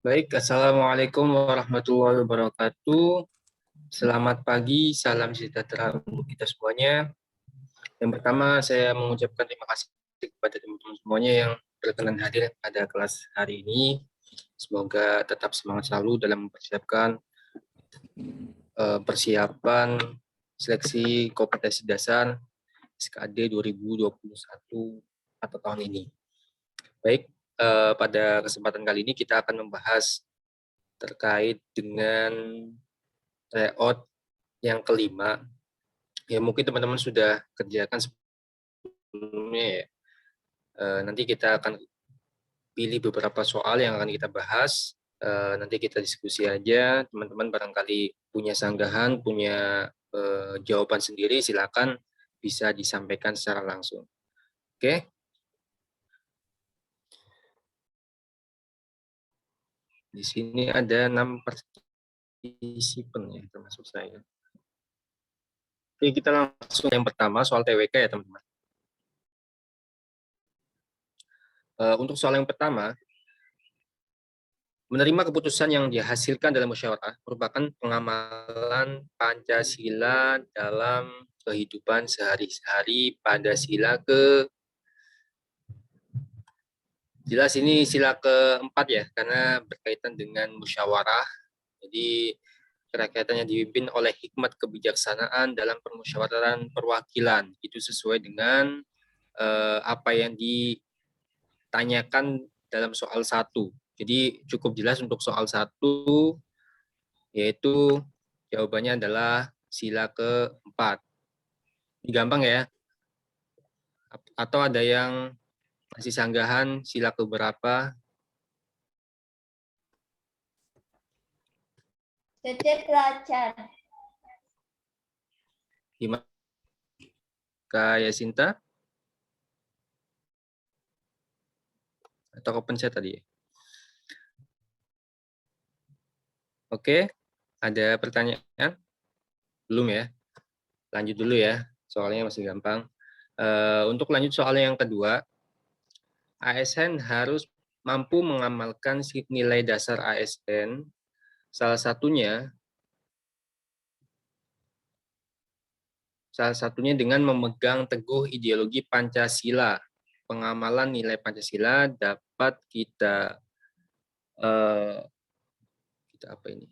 Baik, Assalamualaikum warahmatullahi wabarakatuh. Selamat pagi, salam sejahtera untuk kita semuanya. Yang pertama, saya mengucapkan terima kasih kepada teman-teman semuanya yang berkenan hadir pada kelas hari ini. Semoga tetap semangat selalu dalam mempersiapkan persiapan seleksi kompetensi dasar SKAD 2021 atau tahun ini. Baik, pada kesempatan kali ini kita akan membahas terkait dengan layout yang kelima. Ya mungkin teman-teman sudah kerjakan sebelumnya ya. Nanti kita akan pilih beberapa soal yang akan kita bahas. Nanti kita diskusi aja. Teman-teman barangkali punya sanggahan, punya jawaban sendiri, silakan bisa disampaikan secara langsung. Oke. Di sini ada 6 partisipan ya, termasuk saya. Oke, kita langsung yang pertama soal TWK ya teman-teman. Untuk soal yang pertama, menerima keputusan yang dihasilkan dalam musyawarah merupakan pengamalan Pancasila dalam kehidupan sehari-hari pada sila jelas ini sila keempat ya, karena berkaitan dengan musyawarah. Jadi kerakyatannya dipimpin oleh hikmat kebijaksanaan dalam permusyawaratan perwakilan. Itu sesuai dengan apa yang ditanyakan dalam soal 1. Jadi cukup jelas untuk soal 1, yaitu jawabannya adalah sila keempat. Ini gampang ya. Atau ada yang masih sanggahan sila keberapa? Cecep belajar. Gimana? Kak Yasinta? Atau kepencet tadi? Oke, ada pertanyaan? Belum ya? Lanjut dulu ya, soalnya masih gampang. Untuk lanjut soal yang kedua, ASN harus mampu mengamalkan nilai dasar ASN, salah satunya dengan memegang teguh ideologi Pancasila. Pengamalan nilai Pancasila dapat kita apa ini?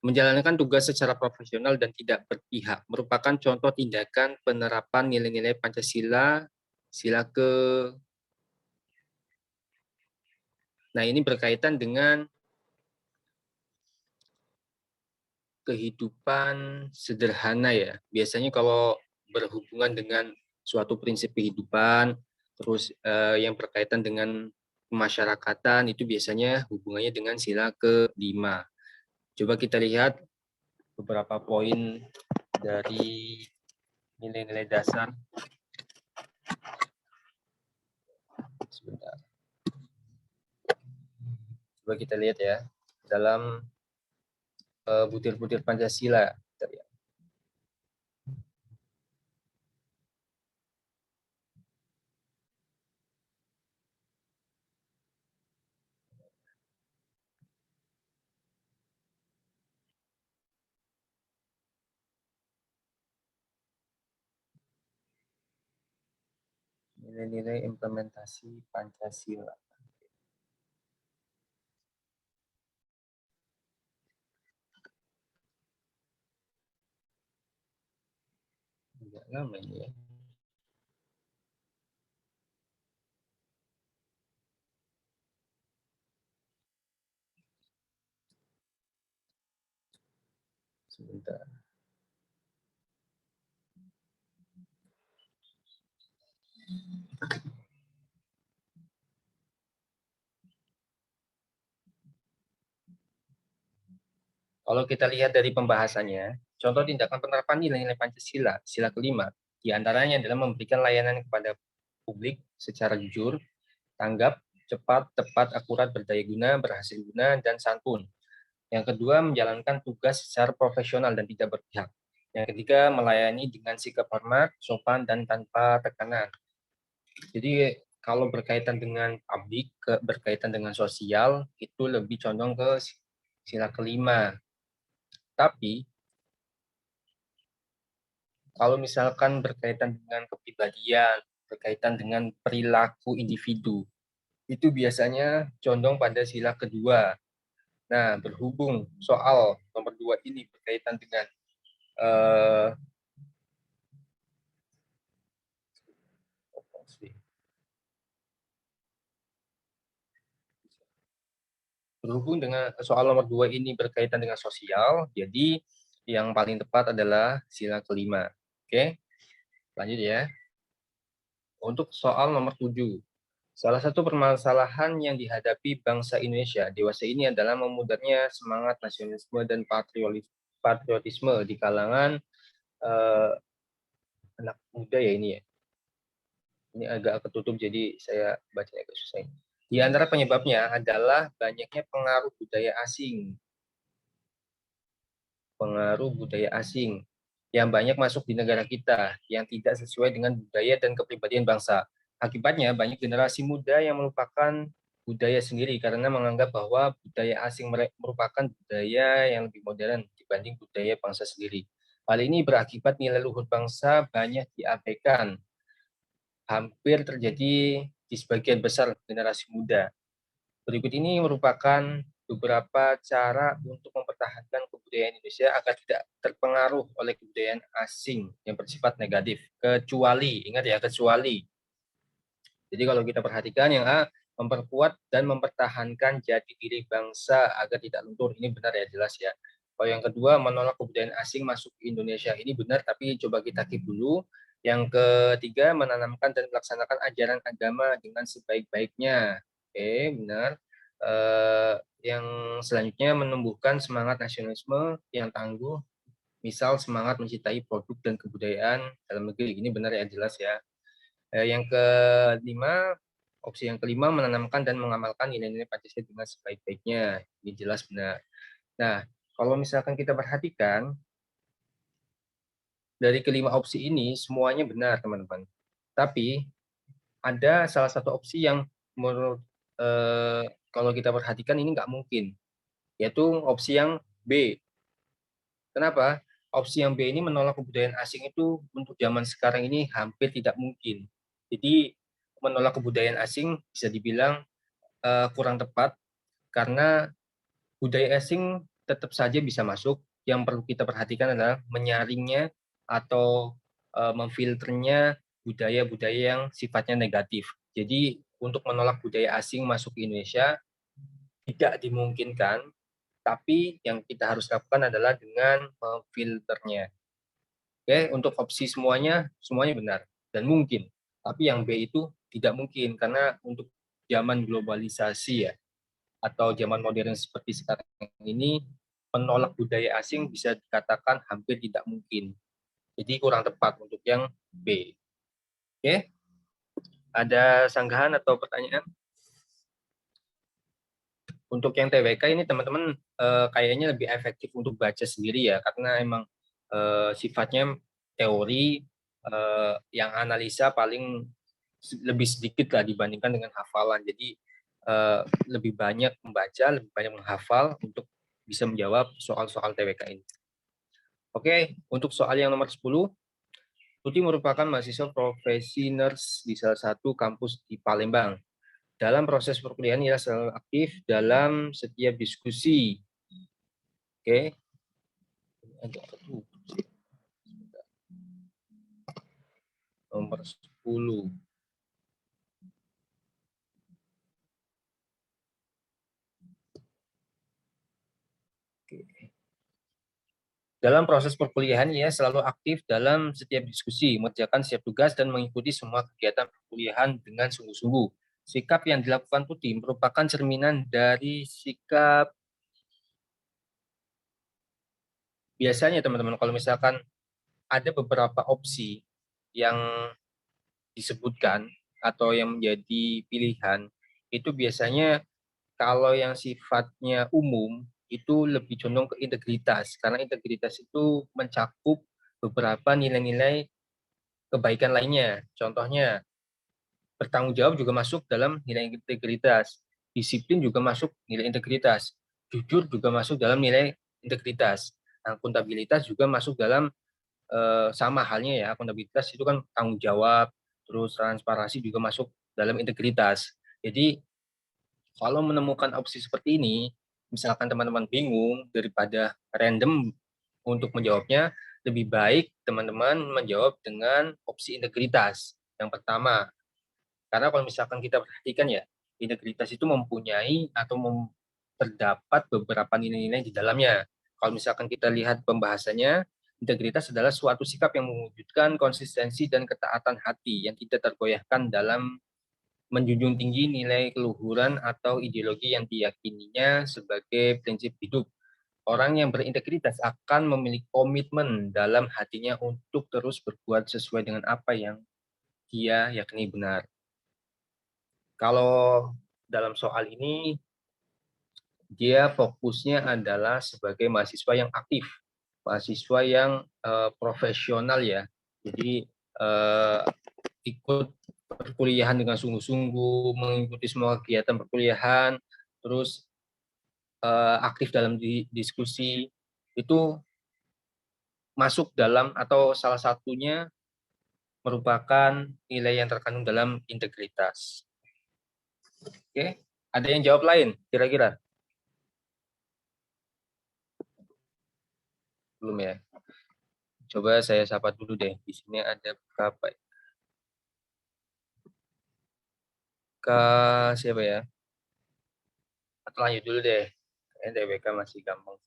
Menjalankan tugas secara profesional dan tidak berpihak merupakan contoh tindakan penerapan nilai-nilai Pancasila sila ke. Nah, ini berkaitan dengan kehidupan sederhana ya. Biasanya kalau berhubungan dengan suatu prinsip kehidupan, terus yang berkaitan dengan pemasyarakatan, itu biasanya hubungannya dengan sila ke-5. Coba kita lihat beberapa poin dari nilai-nilai dasar. Sebentar. Coba kita lihat ya, dalam butir-butir Pancasila. Nilai-nilai implementasi Pancasila. Agak lama ini ya. Sebentar. Kalau kita lihat dari pembahasannya, contoh tindakan penerapan nilai-nilai Pancasila, sila kelima, diantaranya adalah memberikan layanan kepada publik secara jujur, tanggap, cepat, tepat, akurat, berdaya guna, berhasil guna, dan santun. Yang kedua, menjalankan tugas secara profesional dan tidak berpihak. Yang ketiga, melayani dengan sikap hormat, sopan, dan tanpa tekanan. Jadi kalau berkaitan dengan publik, berkaitan dengan sosial, itu lebih condong ke sila kelima. Tapi kalau misalkan berkaitan dengan kepribadian, berkaitan dengan perilaku individu, itu biasanya condong pada sila kedua. Nah, berhubung soal nomor 2 ini berkaitan dengan soal nomor 2 ini berkaitan dengan sosial, jadi yang paling tepat adalah sila kelima. Oke, lanjut ya. Untuk soal nomor 7. Salah satu permasalahan yang dihadapi bangsa Indonesia dewasa ini adalah memudarnya semangat nasionalisme dan patriotisme di kalangan anak muda ya ini ya. Ini agak ketutup jadi saya bacanya agak susah. Di antara penyebabnya adalah banyaknya pengaruh budaya asing. Pengaruh budaya asing yang banyak masuk di negara kita yang tidak sesuai dengan budaya dan kepribadian bangsa. Akibatnya banyak generasi muda yang melupakan budaya sendiri karena menganggap bahwa budaya asing merupakan budaya yang lebih modern dibanding budaya bangsa sendiri. Hal ini berakibat nilai luhur bangsa banyak diabaikan. Hampir terjadi di sebagian besar generasi muda. Berikut ini merupakan beberapa cara untuk mempertahankan kebudayaan Indonesia agar tidak terpengaruh oleh kebudayaan asing yang bersifat negatif. Kecuali, ingat ya, kecuali. Jadi kalau kita perhatikan yang A, memperkuat dan mempertahankan jati diri bangsa agar tidak luntur. Ini benar ya, jelas ya. Kalau yang kedua, menolak kebudayaan asing masuk ke Indonesia. Ini benar, tapi coba kita keep dulu. Yang ketiga, menanamkan dan melaksanakan ajaran agama dengan sebaik-baiknya. Oke, benar. Yang selanjutnya, menumbuhkan semangat nasionalisme yang tangguh, misal semangat mencintai produk dan kebudayaan dalam negeri. Ini benar ya, jelas ya. Yang kelima, opsi yang kelima, menanamkan dan mengamalkan nilai-nilai Pancasila dengan sebaik-baiknya. Ini jelas benar. Nah, kalau misalkan kita perhatikan, dari kelima opsi ini semuanya benar, teman-teman. Tapi ada salah satu opsi yang menurut kalau kita perhatikan ini nggak mungkin, yaitu opsi yang B. Kenapa? Opsi yang B ini menolak kebudayaan asing itu untuk zaman sekarang ini hampir tidak mungkin. Jadi menolak kebudayaan asing bisa dibilang kurang tepat karena budaya asing tetap saja bisa masuk. Yang perlu kita perhatikan adalah menyaringnya atau memfilternya budaya-budaya yang sifatnya negatif. Jadi untuk menolak budaya asing masuk ke Indonesia tidak dimungkinkan, tapi yang kita harus lakukan adalah dengan memfilternya. Oke, untuk opsi semuanya benar dan mungkin. Tapi yang B itu tidak mungkin karena untuk zaman globalisasi ya, atau zaman modern seperti sekarang ini, menolak budaya asing bisa dikatakan hampir tidak mungkin. Jadi kurang tepat untuk yang B. Oke, ada sanggahan atau pertanyaan? Untuk yang TWK ini teman-teman kayaknya lebih efektif untuk baca sendiri ya, karena emang sifatnya teori yang analisa paling lebih sedikit lah dibandingkan dengan hafalan. Jadi lebih banyak membaca, lebih banyak menghafal untuk bisa menjawab soal-soal TWK ini. Oke, untuk soal yang nomor 10, Tuti merupakan mahasiswa profesi nurse di salah satu kampus di Palembang. Dalam proses perkuliahan, ia selalu aktif dalam setiap diskusi. Oke. Nomor 10. Dalam proses perkuliahan, ia selalu aktif dalam setiap diskusi, mengerjakan setiap tugas, dan mengikuti semua kegiatan perkuliahan dengan sungguh-sungguh. Sikap yang dilakukan Tuti merupakan cerminan dari sikap biasanya teman-teman. Kalau misalkan ada beberapa opsi yang disebutkan atau yang menjadi pilihan, itu biasanya kalau yang sifatnya umum itu lebih condong ke integritas, karena integritas itu mencakup beberapa nilai-nilai kebaikan lainnya. Contohnya, bertanggung jawab juga masuk dalam nilai integritas, disiplin juga masuk nilai integritas, jujur juga masuk dalam nilai integritas, akuntabilitas juga masuk dalam sama halnya ya, akuntabilitas itu kan tanggung jawab, terus transparansi juga masuk dalam integritas. Jadi kalau menemukan opsi seperti ini, misalkan teman-teman bingung, daripada random untuk menjawabnya, lebih baik teman-teman menjawab dengan opsi integritas. Yang pertama, karena kalau misalkan kita perhatikan ya, integritas itu mempunyai atau terdapat beberapa nilai-nilai di dalamnya. Kalau misalkan kita lihat pembahasannya, integritas adalah suatu sikap yang mewujudkan konsistensi dan ketaatan hati yang tidak tergoyahkan dalam menjunjung tinggi nilai keluhuran atau ideologi yang diyakininya sebagai prinsip hidup. Orang yang berintegritas akan memiliki komitmen dalam hatinya untuk terus berbuat sesuai dengan apa yang dia yakini benar. Kalau dalam soal ini, dia fokusnya adalah sebagai mahasiswa yang aktif, mahasiswa yang profesional ya. Jadi ikut perkuliahan dengan sungguh-sungguh, mengikuti semua kegiatan perkuliahan, terus aktif dalam diskusi, itu masuk dalam atau salah satunya merupakan nilai yang terkandung dalam integritas. Oke, ada yang jawab lain kira-kira? Belum ya? Coba saya sapa dulu deh. Di sini ada berapa? Kak siapa ya? Atau lanjut dulu deh. DWK masih gampang.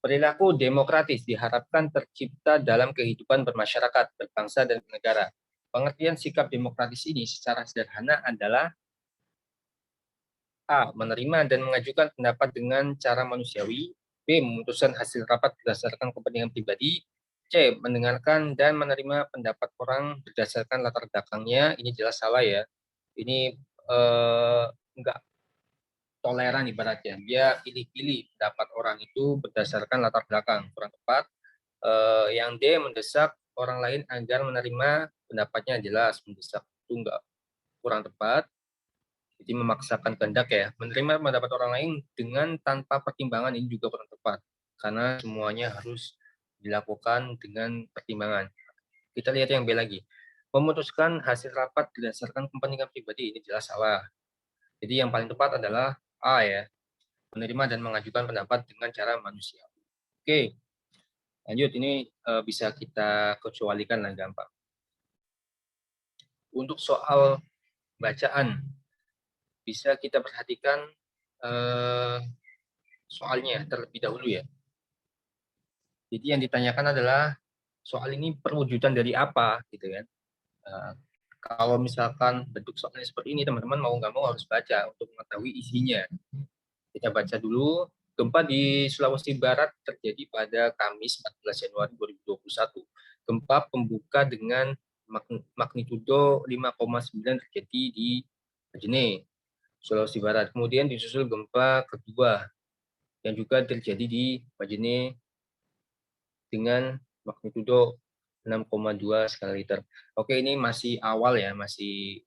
Perilaku demokratis diharapkan tercipta dalam kehidupan bermasyarakat, berbangsa, dan bernegara. Pengertian sikap demokratis ini secara sederhana adalah A. Menerima dan mengajukan pendapat dengan cara manusiawi. B. Memutuskan hasil rapat berdasarkan kepentingan pribadi. C. Mendengarkan dan menerima pendapat orang berdasarkan latar belakangnya. Ini jelas salah ya. Ini enggak toleran ibaratnya. Dia pilih-pilih pendapat orang itu berdasarkan latar belakang. Kurang tepat. Yang D. Mendesak orang lain agar menerima pendapatnya, jelas. Mendesak itu enggak, kurang tepat. Jadi memaksakan kehendak ya. Menerima pendapat orang lain dengan tanpa pertimbangan ini juga kurang tepat. Karena semuanya harus dilakukan dengan pertimbangan. Kita lihat yang B lagi. Memutuskan hasil rapat berdasarkan kepentingan pribadi, ini jelas salah. Jadi yang paling tepat adalah A ya. Menerima dan mengajukan pendapat dengan cara manusia. Oke, lanjut. Ini bisa kita kecualikan lah gampang. Untuk soal bacaan, bisa kita perhatikan soalnya terlebih dahulu ya. Jadi yang ditanyakan adalah soal ini perwujudan dari apa gitu kan. Kalau misalkan bentuk soalnya seperti ini, teman-teman mau nggak mau harus baca untuk mengetahui isinya. Kita baca dulu. Gempa di Sulawesi Barat terjadi pada Kamis 14 Januari 2021. Gempa pembuka dengan magnitudo 5,9 terjadi di Majene, Sulawesi Barat. Kemudian disusul gempa kedua yang juga terjadi di Majene dengan magnitudo 6,2 skala Richter. Oke, ini masih awal ya, masih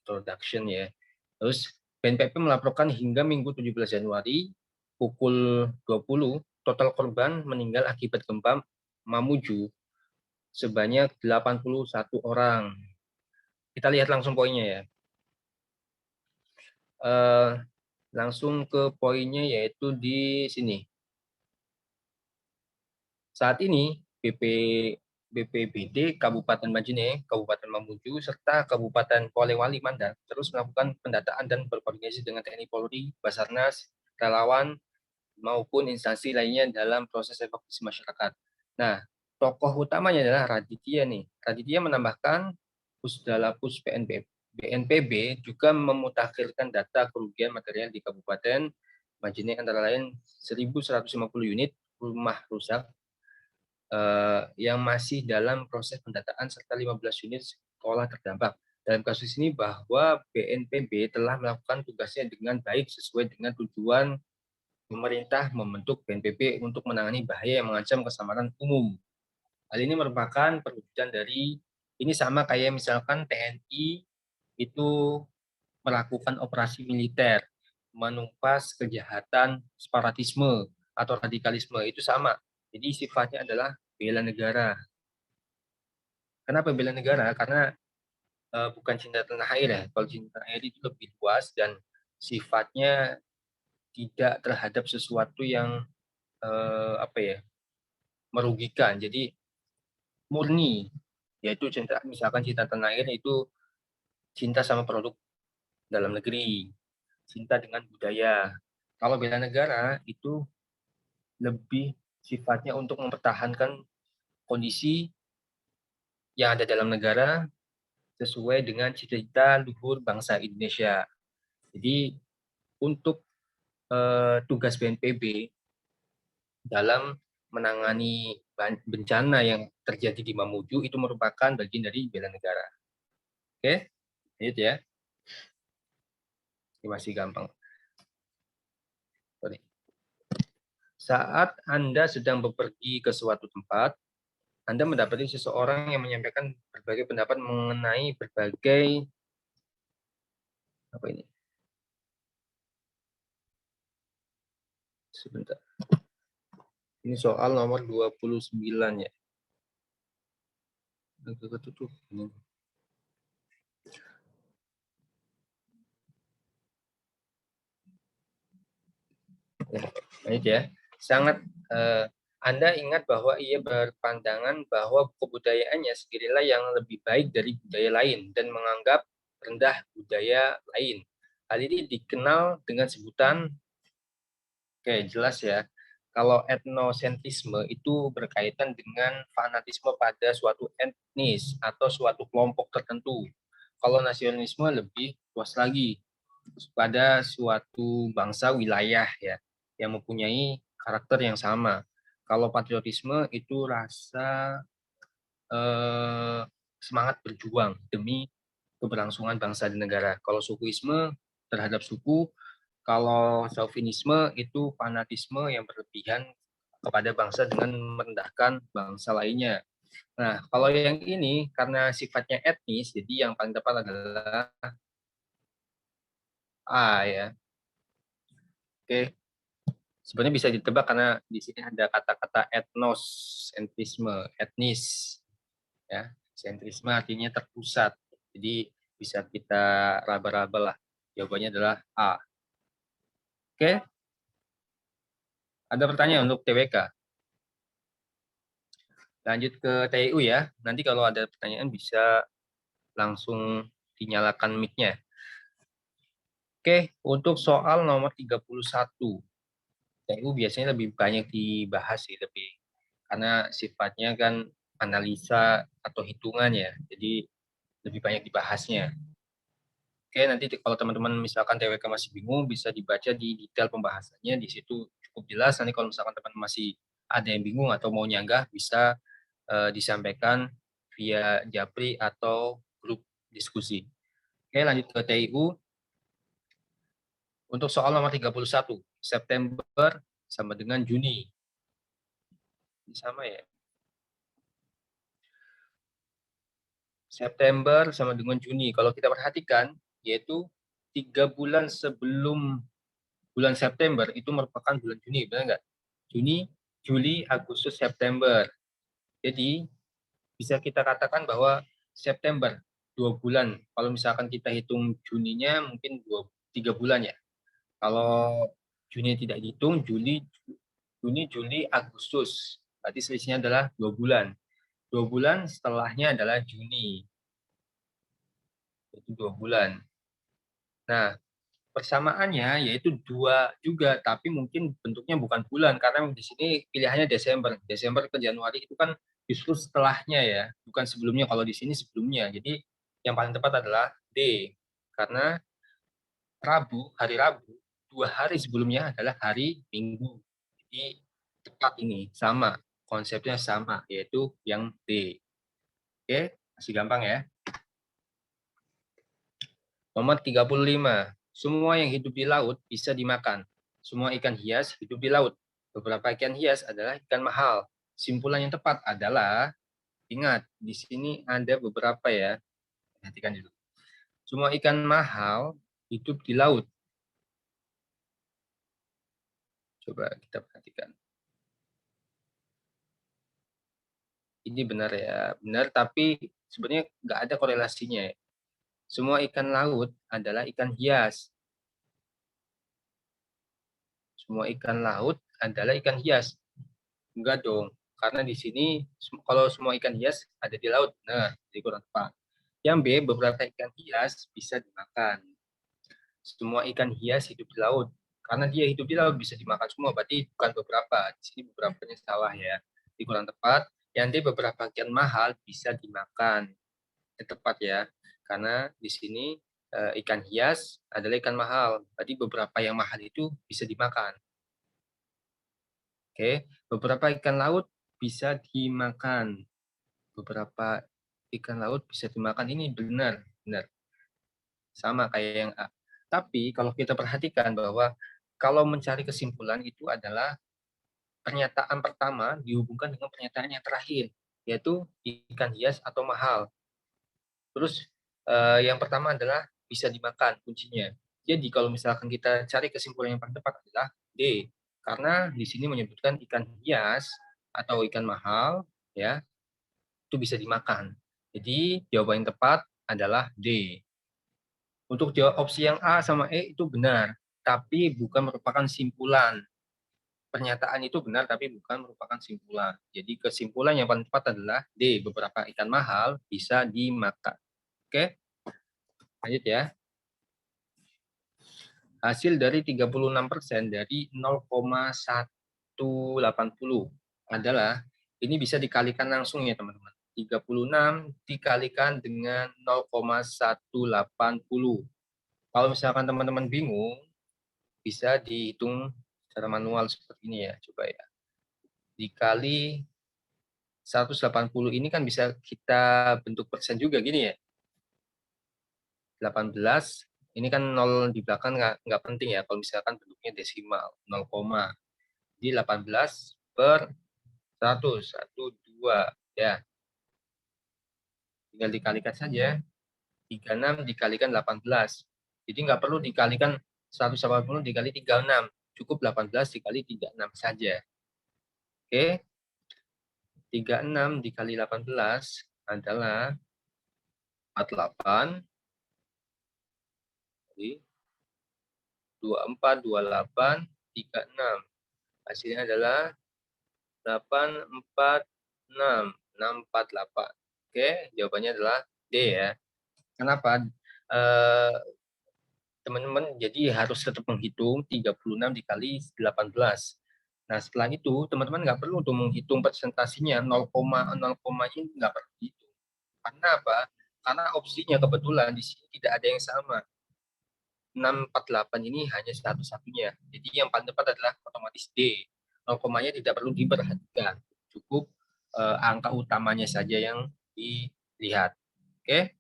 introduction ya. Terus BNPB melaporkan hingga Minggu 17 Januari pukul 20, total korban meninggal akibat gempa Mamuju sebanyak 81 orang. Kita lihat langsung poinnya ya. Langsung ke poinnya yaitu di sini. Saat ini BPBD Kabupaten Majene, Kabupaten Mamuju, serta Kabupaten Polewali Mandar terus melakukan pendataan dan berkoordinasi dengan TNI Polri, Basarnas, relawan, maupun instansi lainnya dalam proses evakuasi masyarakat. Nah, tokoh utamanya adalah Raditya nih. Raditya menambahkan Pusdalapus BNPB juga memutakhirkan data kerugian material di Kabupaten Majene antara lain 1.150 unit rumah rusak yang masih dalam proses pendataan serta 15 unit sekolah terdampak. Dalam kasus ini bahwa BNPB telah melakukan tugasnya dengan baik sesuai dengan tujuan pemerintah membentuk BNPB untuk menangani bahaya yang mengancam keselamatan umum. Hal ini merupakan perwujudan dari, ini sama kayak misalkan TNI itu melakukan operasi militer, menumpas kejahatan separatisme atau radikalisme, itu sama. Jadi sifatnya adalah bela negara. Kenapa bela negara? Karena bukan cinta tanah air ya. Kalau cinta tanah air itu lebih luas dan sifatnya tidak terhadap sesuatu yang apa ya, merugikan. Jadi murni, yaitu cinta, misalkan cinta tanah air itu cinta sama produk dalam negeri, cinta dengan budaya. Kalau bela negara itu lebih sifatnya untuk mempertahankan kondisi yang ada dalam negara sesuai dengan cita-cita luhur bangsa Indonesia. Jadi untuk tugas BNPB dalam menangani bencana yang terjadi di Mamuju itu merupakan bagian dari bela negara. Oke, itu ya. Ini masih gampang. Sorry. Saat Anda sedang bepergi ke suatu tempat, Anda mendapati seseorang yang menyampaikan berbagai pendapat mengenai berbagai apa ini? Sebentar. Ini soal nomor 29 ya. Ketutup. Baik ya. Sangat Anda ingat bahwa ia berpandangan bahwa kebudayaannya sendirilah yang lebih baik dari budaya lain dan menganggap rendah budaya lain. Hal ini dikenal dengan sebutan, oke jelas ya, kalau etnosentrisme itu berkaitan dengan fanatisme pada suatu etnis atau suatu kelompok tertentu. Kalau nasionalisme lebih luas lagi pada suatu bangsa wilayah ya yang mempunyai karakter yang sama. Kalau patriotisme itu rasa semangat berjuang demi keberlangsungan bangsa dan negara. Kalau sukuisme terhadap suku, kalau chauvinisme itu fanatisme yang berlebihan kepada bangsa dengan merendahkan bangsa lainnya. Nah, kalau yang ini karena sifatnya etnis, jadi yang paling tepat adalah A ya. Oke, sebenarnya bisa ditebak karena di sini ada kata-kata etnosentrisme, etnis, ya. Sentrisme artinya terpusat. Jadi bisa kita raba-raba lah. Jawabannya adalah A. Oke, ada pertanyaan untuk TWK. Lanjut ke TIU ya. Nanti kalau ada pertanyaan bisa langsung dinyalakan mic-nya. Oke, untuk soal nomor 31. TIU biasanya lebih banyak dibahas sih, lebih karena sifatnya kan analisa atau hitungan ya, jadi lebih banyak dibahasnya. Oke, nanti kalau teman-teman misalkan TWK masih bingung, bisa dibaca di detail pembahasannya, di situ cukup jelas. Nanti kalau misalkan teman masih ada yang bingung atau mau nyanggah, bisa disampaikan via Japri atau grup diskusi. Oke, lanjut ke TIU. Untuk soal nomor 31, September sama dengan Juni. Ini sama ya. September sama dengan Juni. Kalau kita perhatikan, yaitu 3 bulan sebelum bulan September itu merupakan bulan Juni, benar nggak? Juni, Juli, Agustus, September. Jadi bisa kita katakan bahwa September 2 bulan. Kalau misalkan kita hitung Juninya mungkin 3 bulan ya. Kalau Juni tidak dihitung, Juni, Juli, Agustus. Berarti selisihnya adalah 2 bulan. 2 bulan setelahnya adalah Juni. Itu 2 bulan. Nah, persamaannya yaitu 2 juga, tapi mungkin bentuknya bukan bulan karena di sini pilihannya Desember. Desember ke Januari itu kan justru setelahnya ya, bukan sebelumnya. Kalau di sini sebelumnya. Jadi yang paling tepat adalah D. Karena hari Rabu, 2 hari sebelumnya adalah hari Minggu. Jadi tepat ini, sama. Konsepnya sama, yaitu yang D. Oke, masih gampang ya. Nomor 35. Semua yang hidup di laut bisa dimakan. semua ikan hias hidup di laut. Beberapa ikan hias adalah ikan mahal. Simpulan yang tepat adalah, ingat, di sini ada beberapa ya. Perhatikan dulu. Semua ikan mahal hidup di laut. Coba kita perhatikan. Ini benar ya, benar, tapi sebenarnya nggak ada korelasinya ya. Semua ikan laut adalah ikan hias. Semua ikan laut adalah ikan hias. Enggak dong, karena di sini kalau semua ikan hias ada di laut, nah, jadi kurang tepat. Yang B, beberapa ikan hias bisa dimakan. Semua ikan hias hidup di laut. Karena dia hidup di laut bisa dimakan semua, berarti bukan beberapa. Di sini beberapanya salah ya. Jadi kurang tepat. Yang D, beberapa ikan mahal bisa dimakan. Yang tepat ya. Karena di sini ikan hias adalah ikan mahal. Berarti beberapa yang mahal itu bisa dimakan. Oke, beberapa ikan laut bisa dimakan. Beberapa ikan laut bisa dimakan, ini benar, benar. Sama kayak yang A. Tapi kalau kita perhatikan bahwa kalau mencari kesimpulan itu adalah pernyataan pertama dihubungkan dengan pernyataan yang terakhir, yaitu ikan hias atau mahal. Terus yang pertama adalah bisa dimakan kuncinya. Jadi kalau misalkan kita cari kesimpulan yang paling tepat adalah D, karena di sini menyebutkan ikan hias atau ikan mahal ya, itu bisa dimakan. Jadi jawaban yang tepat adalah D. Untuk jawab opsi yang A sama E itu benar, tapi bukan merupakan simpulan. Pernyataan itu benar, tapi bukan merupakan simpulan. Jadi kesimpulan yang paling tepat adalah D, beberapa ikan mahal bisa dimakan. Oke, lanjut ya. Hasil dari 36% dari 0,180 adalah, ini bisa dikalikan langsung ya teman-teman. 36 dikalikan dengan 0,180. Kalau misalkan teman-teman bingung, bisa dihitung secara manual seperti ini ya, coba ya. Dikali 180 ini kan bisa kita bentuk persen juga gini ya. 18, ini kan 0 di belakang nggak penting ya, kalau misalkan bentuknya desimal, 0, di 18 per 100, 1, 2, ya. Tinggal dikalikan saja, 36 dikalikan 18. Jadi nggak perlu dikalikan 180 dikali 36, cukup 18 dikali 36 saja. Oke, 36 dikali 18 adalah 48, 24, 28, 36. Hasilnya adalah 846, 648. Oke, jawabannya adalah D ya. Kenapa? Teman-teman jadi harus tetap menghitung 36 dikali 18. Nah, setelah itu teman-teman nggak perlu untuk menghitung persentasinya, 0, 0, ini nggak perlu dihitung. Karena apa? Karena opsinya kebetulan di sini tidak ada yang sama. 648 ini hanya satu-satunya. Jadi yang paling tepat adalah otomatis D. 0, tidak perlu diperhatikan. Cukup angka utamanya saja yang dilihat. Oke?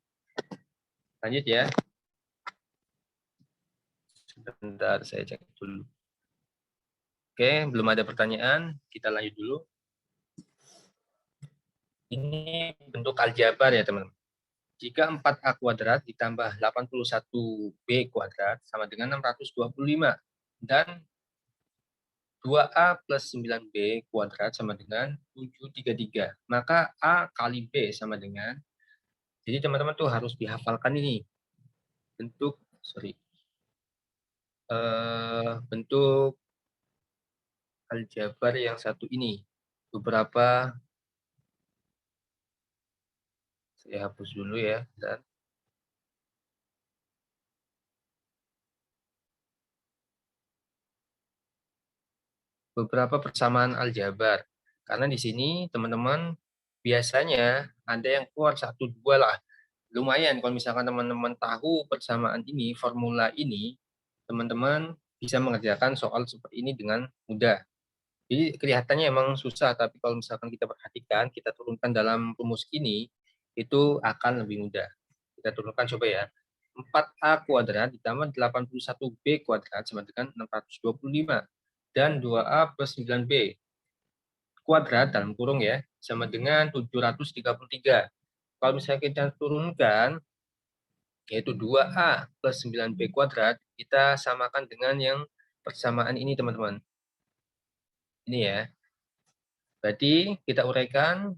Lanjut ya. Sebentar, saya cek dulu. Oke, belum ada pertanyaan. Kita lanjut dulu. Ini bentuk aljabar ya, teman-teman. Jika 4A kuadrat ditambah 81B kuadrat sama dengan 625. Dan 2A plus 9B kuadrat sama dengan 733. Maka A kali B sama dengan, jadi teman-teman tuh harus dihafalkan ini. Bentuk aljabar yang satu ini. Beberapa, saya hapus dulu ya. Dan beberapa persamaan aljabar. Karena di sini teman-teman biasanya ada yang keluar 1, 2 lah. Lumayan kalau misalkan teman-teman tahu persamaan ini, formula ini, teman-teman bisa mengerjakan soal seperti ini dengan mudah. Jadi kelihatannya emang susah, tapi kalau misalkan kita perhatikan, kita turunkan dalam rumus ini, itu akan lebih mudah. Kita turunkan coba ya. 4A kuadrat ditambah 81B kuadrat sama dengan 625. Dan 2A plus 9B kuadrat dalam kurung ya, sama dengan 733. Kalau misalnya kita turunkan, yaitu 2A plus 9B kuadrat, kita samakan dengan yang persamaan ini teman-teman. Ini ya. Berarti kita uraikan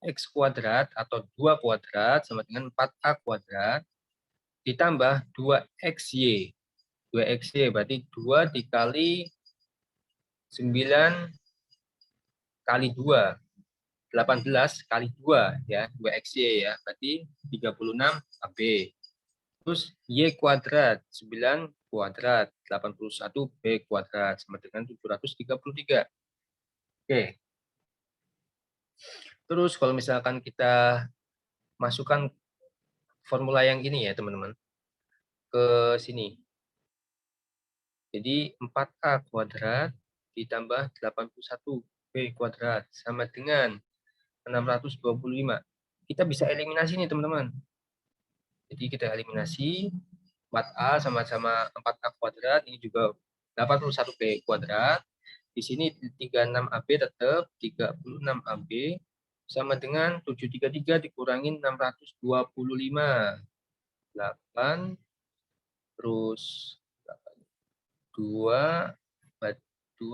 X kuadrat atau 2 kuadrat sama dengan 4A kuadrat ditambah 2XY. 2XY berarti 2 dikali 9 kali 2. 18 kali 2 ya, 2XY ya. Berarti 36 AB. Terus Y kuadrat, 9 kuadrat, 81 B kuadrat sama dengan 733. Oke. Terus kalau misalkan kita masukkan formula yang ini ya teman-teman ke sini. Jadi 4A kuadrat ditambah 81 B kuadrat sama dengan 625. Kita bisa eliminasi nih teman-teman. Jadi kita eliminasi 4A sama-sama 4A kuadrat, ini juga 81B kuadrat. Di sini 36AB tetap 36AB sama dengan 733 dikurangi 625. 8 terus 2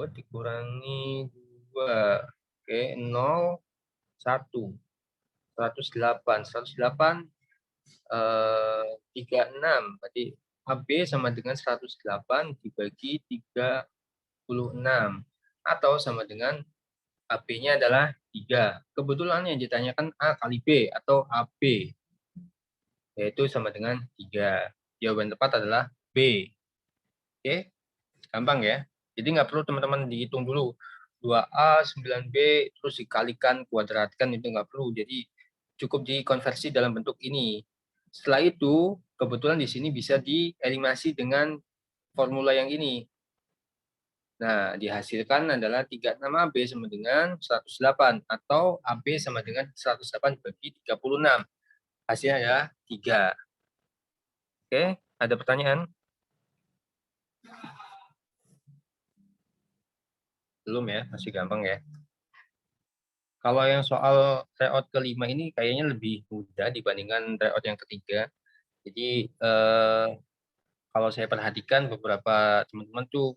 dikurangi 2. Oke, 0 1 108 36 berarti AB sama dengan 108 dibagi 36 atau sama dengan AB-nya adalah 3. Kebetulan yang ditanyakan A kali B atau AB, yaitu sama dengan 3. Jawaban tepat adalah B. Oke, gampang ya. Jadi nggak perlu teman-teman dihitung dulu 2A 9B terus dikalikan kuadratkan, itu nggak perlu. Jadi cukup dikonversi dalam bentuk ini. Setelah itu kebetulan di sini bisa dieliminasi dengan formula yang ini. Nah, dihasilkan adalah 36AB sama dengan 108 atau AB sama dengan 108 bagi 36. Hasilnya ya 3. Oke, ada pertanyaan? Belum ya, masih gampang ya. Kalau yang soal tryout kelima ini kayaknya lebih mudah dibandingkan tryout yang ketiga. Jadi kalau saya perhatikan beberapa teman-teman tuh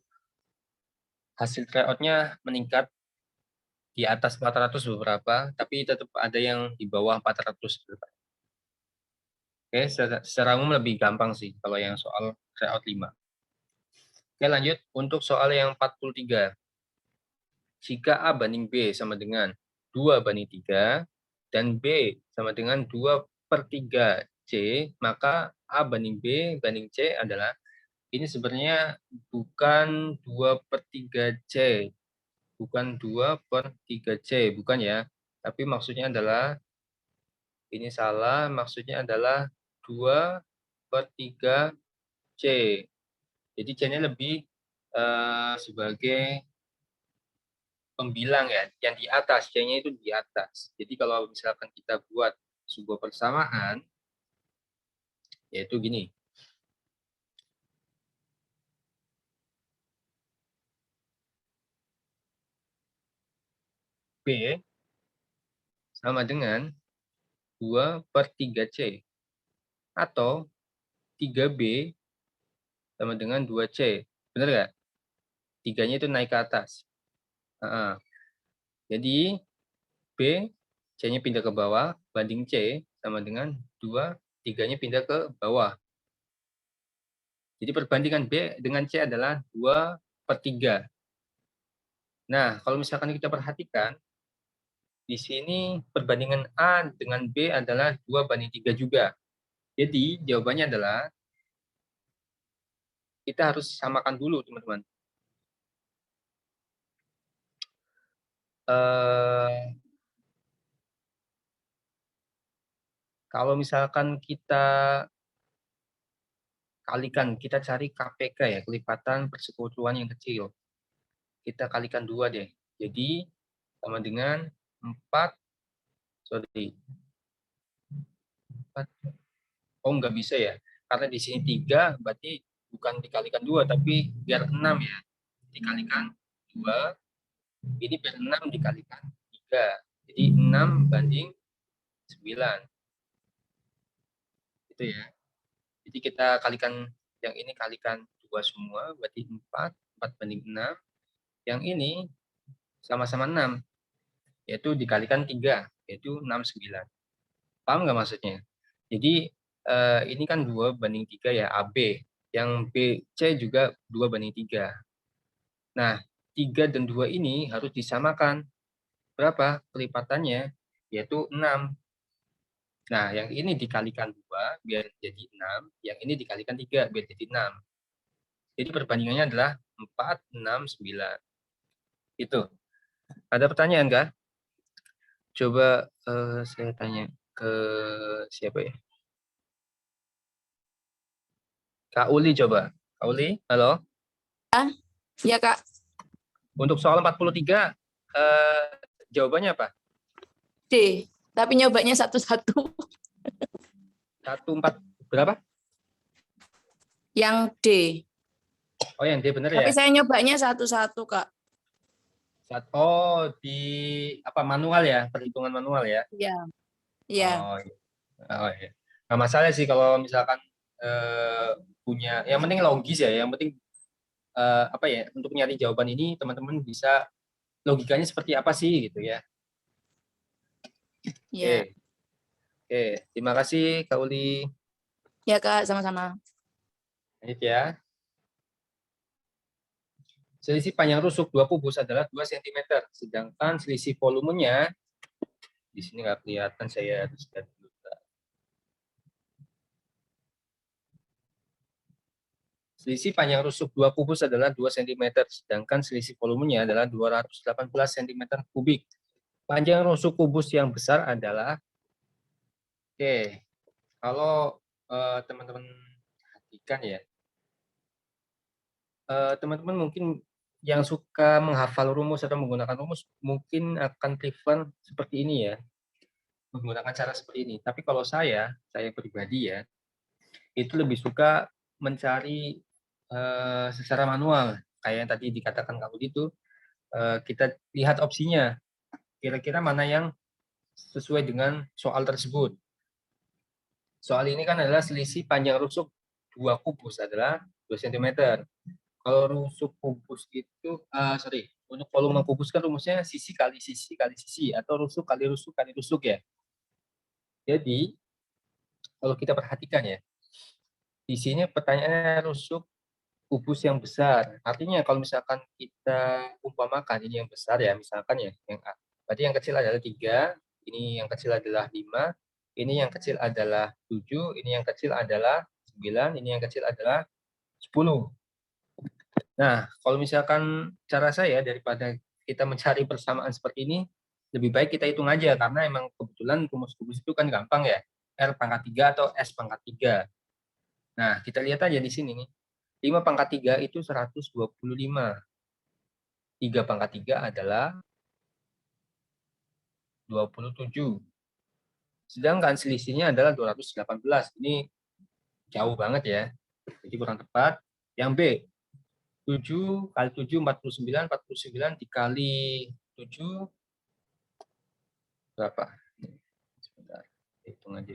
hasil tryoutnya meningkat di atas 400 beberapa, tapi tetap ada yang di bawah 400. Oke, secara umum lebih gampang sih kalau yang soal tryout 5. Oke, lanjut untuk soal yang 43. Jika A banding B sama dengan 2 banding 3, dan B sama dengan 2/3 C, maka A banding B banding C adalah, ini sebenarnya bukan 2/3 C, bukan 2/3 C, bukan ya. Tapi maksudnya adalah, ini salah, maksudnya adalah 2/3 C. Jadi C-nya lebih sebagai pembilang ya, yang di atas, C-nya itu di atas. Jadi kalau misalkan kita buat sebuah persamaan, yaitu gini. B sama dengan 2/3 C. Atau 3B sama dengan 2C. Benar nggak? 3-nya itu naik ke atas. Jadi B, C-nya pindah ke bawah, banding C sama dengan 2, 3-nya pindah ke bawah. Jadi perbandingan B dengan C adalah 2/3. Nah, kalau misalkan kita perhatikan, di sini perbandingan A dengan B adalah 2/3 juga. Jadi jawabannya adalah, kita harus samakan dulu teman-teman. Kalau misalkan kita kalikan, kita cari KPK ya, kelipatan persekutuan yang kecil. Kita kalikan 2 deh. Jadi sama dengan 4, sorry. 4. Oh, nggak bisa ya. karena di sini 3, berarti bukan dikalikan 2, tapi biar 6 ya. Dikalikan 2, ini biar 6 dikalikan 3. Jadi 6 banding 9. Itu ya. Jadi kita kalikan yang ini kalikan 2 semua, berarti 4. 4 banding 6. Yang ini sama-sama 6, yaitu dikalikan 3, yaitu 6, 9. Paham nggak maksudnya? Jadi ini kan 2 banding 3 ya, AB. Yang BC juga 2 banding 3. Nah, 3 dan 2 ini harus disamakan. Berapa kelipatannya? Yaitu 6. Nah, yang ini dikalikan 2 biar jadi 6, yang ini dikalikan 3 biar jadi 6. Jadi perbandingannya adalah 4, 6, 9. Itu. Ada pertanyaan nggak? Coba saya tanya ke siapa ya? Kak Uli coba. Kak Uli, halo? Ya, Kak. Untuk soal 43, jawabannya apa? D. Tapi nyobanya satu-satu. 14, berapa? Yang D. Oh, yang D bener ya? Tapi saya nyobanya satu-satu, Kak. Oh, di apa manual ya? Perhitungan manual ya? Iya. Iya. Oh, iya. Oh, iya. Nggak masalah sih kalau misalkan punya, yang penting logis ya, yang penting apa ya, untuk nyari jawaban ini teman-teman bisa logikanya seperti apa sih gitu ya. Iya. Oke, terima kasih Kak Uli. Ya, Kak, sama-sama. Lanjut ya. Selisih panjang rusuk 2 kubus adalah 2 cm, sedangkan selisih volumenya di sini nggak kelihatan, saya harus lihat dulu. Selisih panjang rusuk 2 kubus adalah 2 cm, sedangkan selisih volumenya adalah 218 cm kubik. Panjang rusuk kubus yang besar adalah, oke, kalau teman-teman perhatikan ya, teman-teman mungkin yang suka menghafal rumus atau menggunakan rumus mungkin akan prefer seperti ini ya, menggunakan cara seperti ini. Tapi kalau saya pribadi ya, itu lebih suka mencari secara manual. Kayak yang tadi dikatakan kamu itu, kita lihat opsinya. Kira-kira mana yang sesuai dengan soal tersebut. Soal ini kan adalah selisih panjang rusuk 2 kubus adalah 2 cm. Kalau rusuk kubus itu, untuk volume kubus kan rumusnya sisi kali sisi kali sisi, atau rusuk kali rusuk ya. Jadi, kalau kita perhatikan ya, di sini pertanyaannya rusuk kubus yang besar. Artinya kalau misalkan kita umpamakan ini yang besar ya, misalkan ya, yang A. Berarti yang kecil adalah 3, ini yang kecil adalah 5, ini yang kecil adalah 7, ini yang kecil adalah 9, ini yang kecil adalah 10. Nah, kalau misalkan cara saya, daripada kita mencari persamaan seperti ini, lebih baik kita hitung aja, karena emang kebetulan rumus kubus itu kan gampang ya, R pangkat 3 atau S pangkat 3. Nah, kita lihat aja di sini nih. 5 pangkat 3 itu 125. 3 pangkat 3 adalah 27. Sedangkan selisihnya adalah 218. Ini jauh banget ya. Jadi kurang tepat. Yang B, 7 kali 7, 49. 49 dikali 7, berapa? Sebentar, hitung aja.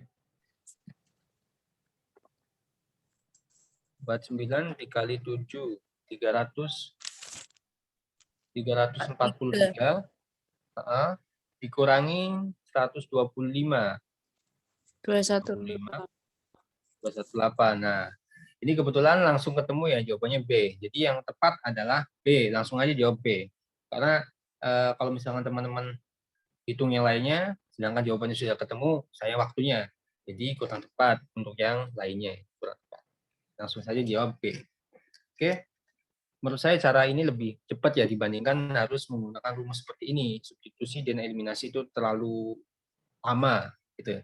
49 dikali 7, 343, dikurangi 125. 218. 218. Nah, ini kebetulan langsung ketemu ya, jawabannya B. Jadi yang tepat adalah B. Langsung aja jawab B. Karena kalau misalkan teman-teman hitung yang lainnya, sedangkan jawabannya sudah ketemu, saya waktunya. Jadi kurang tepat untuk yang lainnya. Kurang tepat. Langsung saja jawab B. Oke. Menurut saya cara ini lebih cepat ya dibandingkan harus menggunakan rumus seperti ini. Substitusi dan eliminasi itu terlalu lama gitu.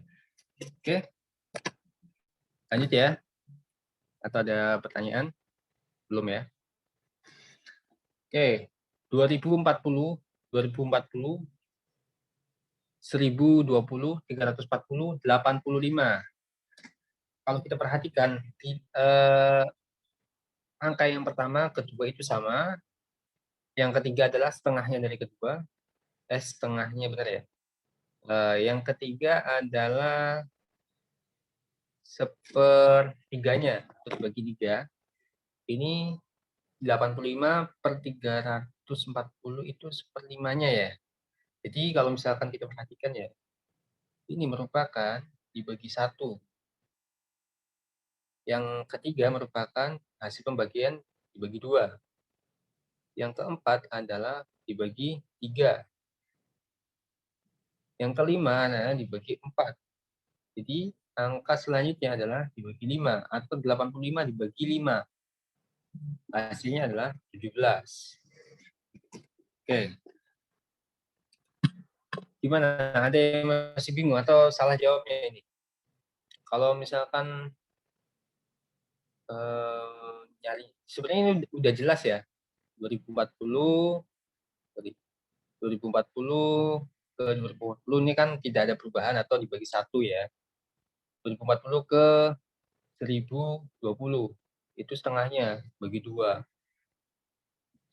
Oke. Lanjut ya. Atau ada pertanyaan? Belum ya? Oke. 2040, 1020, 340, 85. kalau kita perhatikan angka yang pertama, kedua itu sama. Yang ketiga adalah setengahnya dari kedua. Setengahnya benar ya. Yang ketiga adalah sepertiganya, atau dibagi 3. Ini 85/340 itu seperlimanya ya. Jadi kalau misalkan kita perhatikan ya, ini merupakan dibagi 1. Yang ketiga merupakan hasil pembagian dibagi 2. Yang keempat adalah dibagi 3. Yang kelima adalah dibagi 4. Jadi angka selanjutnya adalah dibagi 5 atau 85 dibagi 5. Hasilnya adalah 17. Oke. Gimana? Ada yang masih bingung atau salah jawabnya ini? Kalau misalkan nyari, sebenarnya ini udah jelas ya. 2040 ke 2040 ini kan tidak ada perubahan atau dibagi 1 ya. 2040 ke 1020 itu setengahnya bagi 2.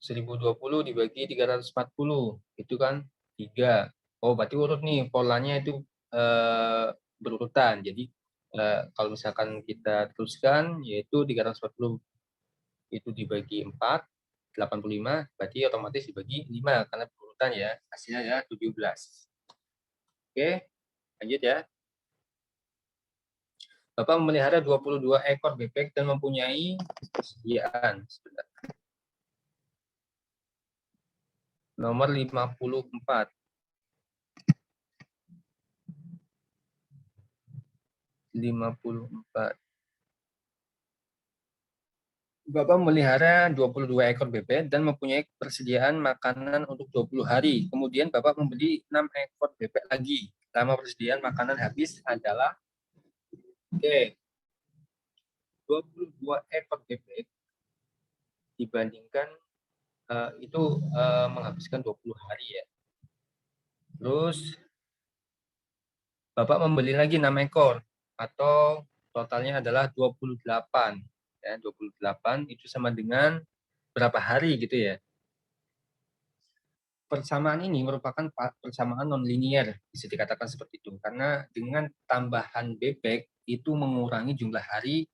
1020 dibagi 340 itu kan 3. Oh, berarti urut nih, polanya itu berurutan. Jadi kalau misalkan kita teruskan, yaitu 340 itu dibagi 4, 85, berarti otomatis dibagi 5 karena berurutan ya. Hasilnya adalah 17. Oke, lanjut ya. Bapak memelihara 22 ekor bebek dan mempunyai persediaan. Sebentar. Nomor 54. Bapak memelihara 22 ekor bebek dan mempunyai persediaan makanan untuk 20 hari. Kemudian Bapak membeli 6 ekor bebek lagi. Lama persediaan makanan habis adalah 22 ekor bebek dibandingkan itu menghabiskan 20 hari ya. Terus Bapak membeli lagi 6 ekor atau totalnya adalah 28. Ya, 28 itu sama dengan berapa hari gitu ya. Persamaan ini merupakan persamaan non-linier, bisa dikatakan seperti itu. Karena dengan tambahan bebek itu mengurangi jumlah hari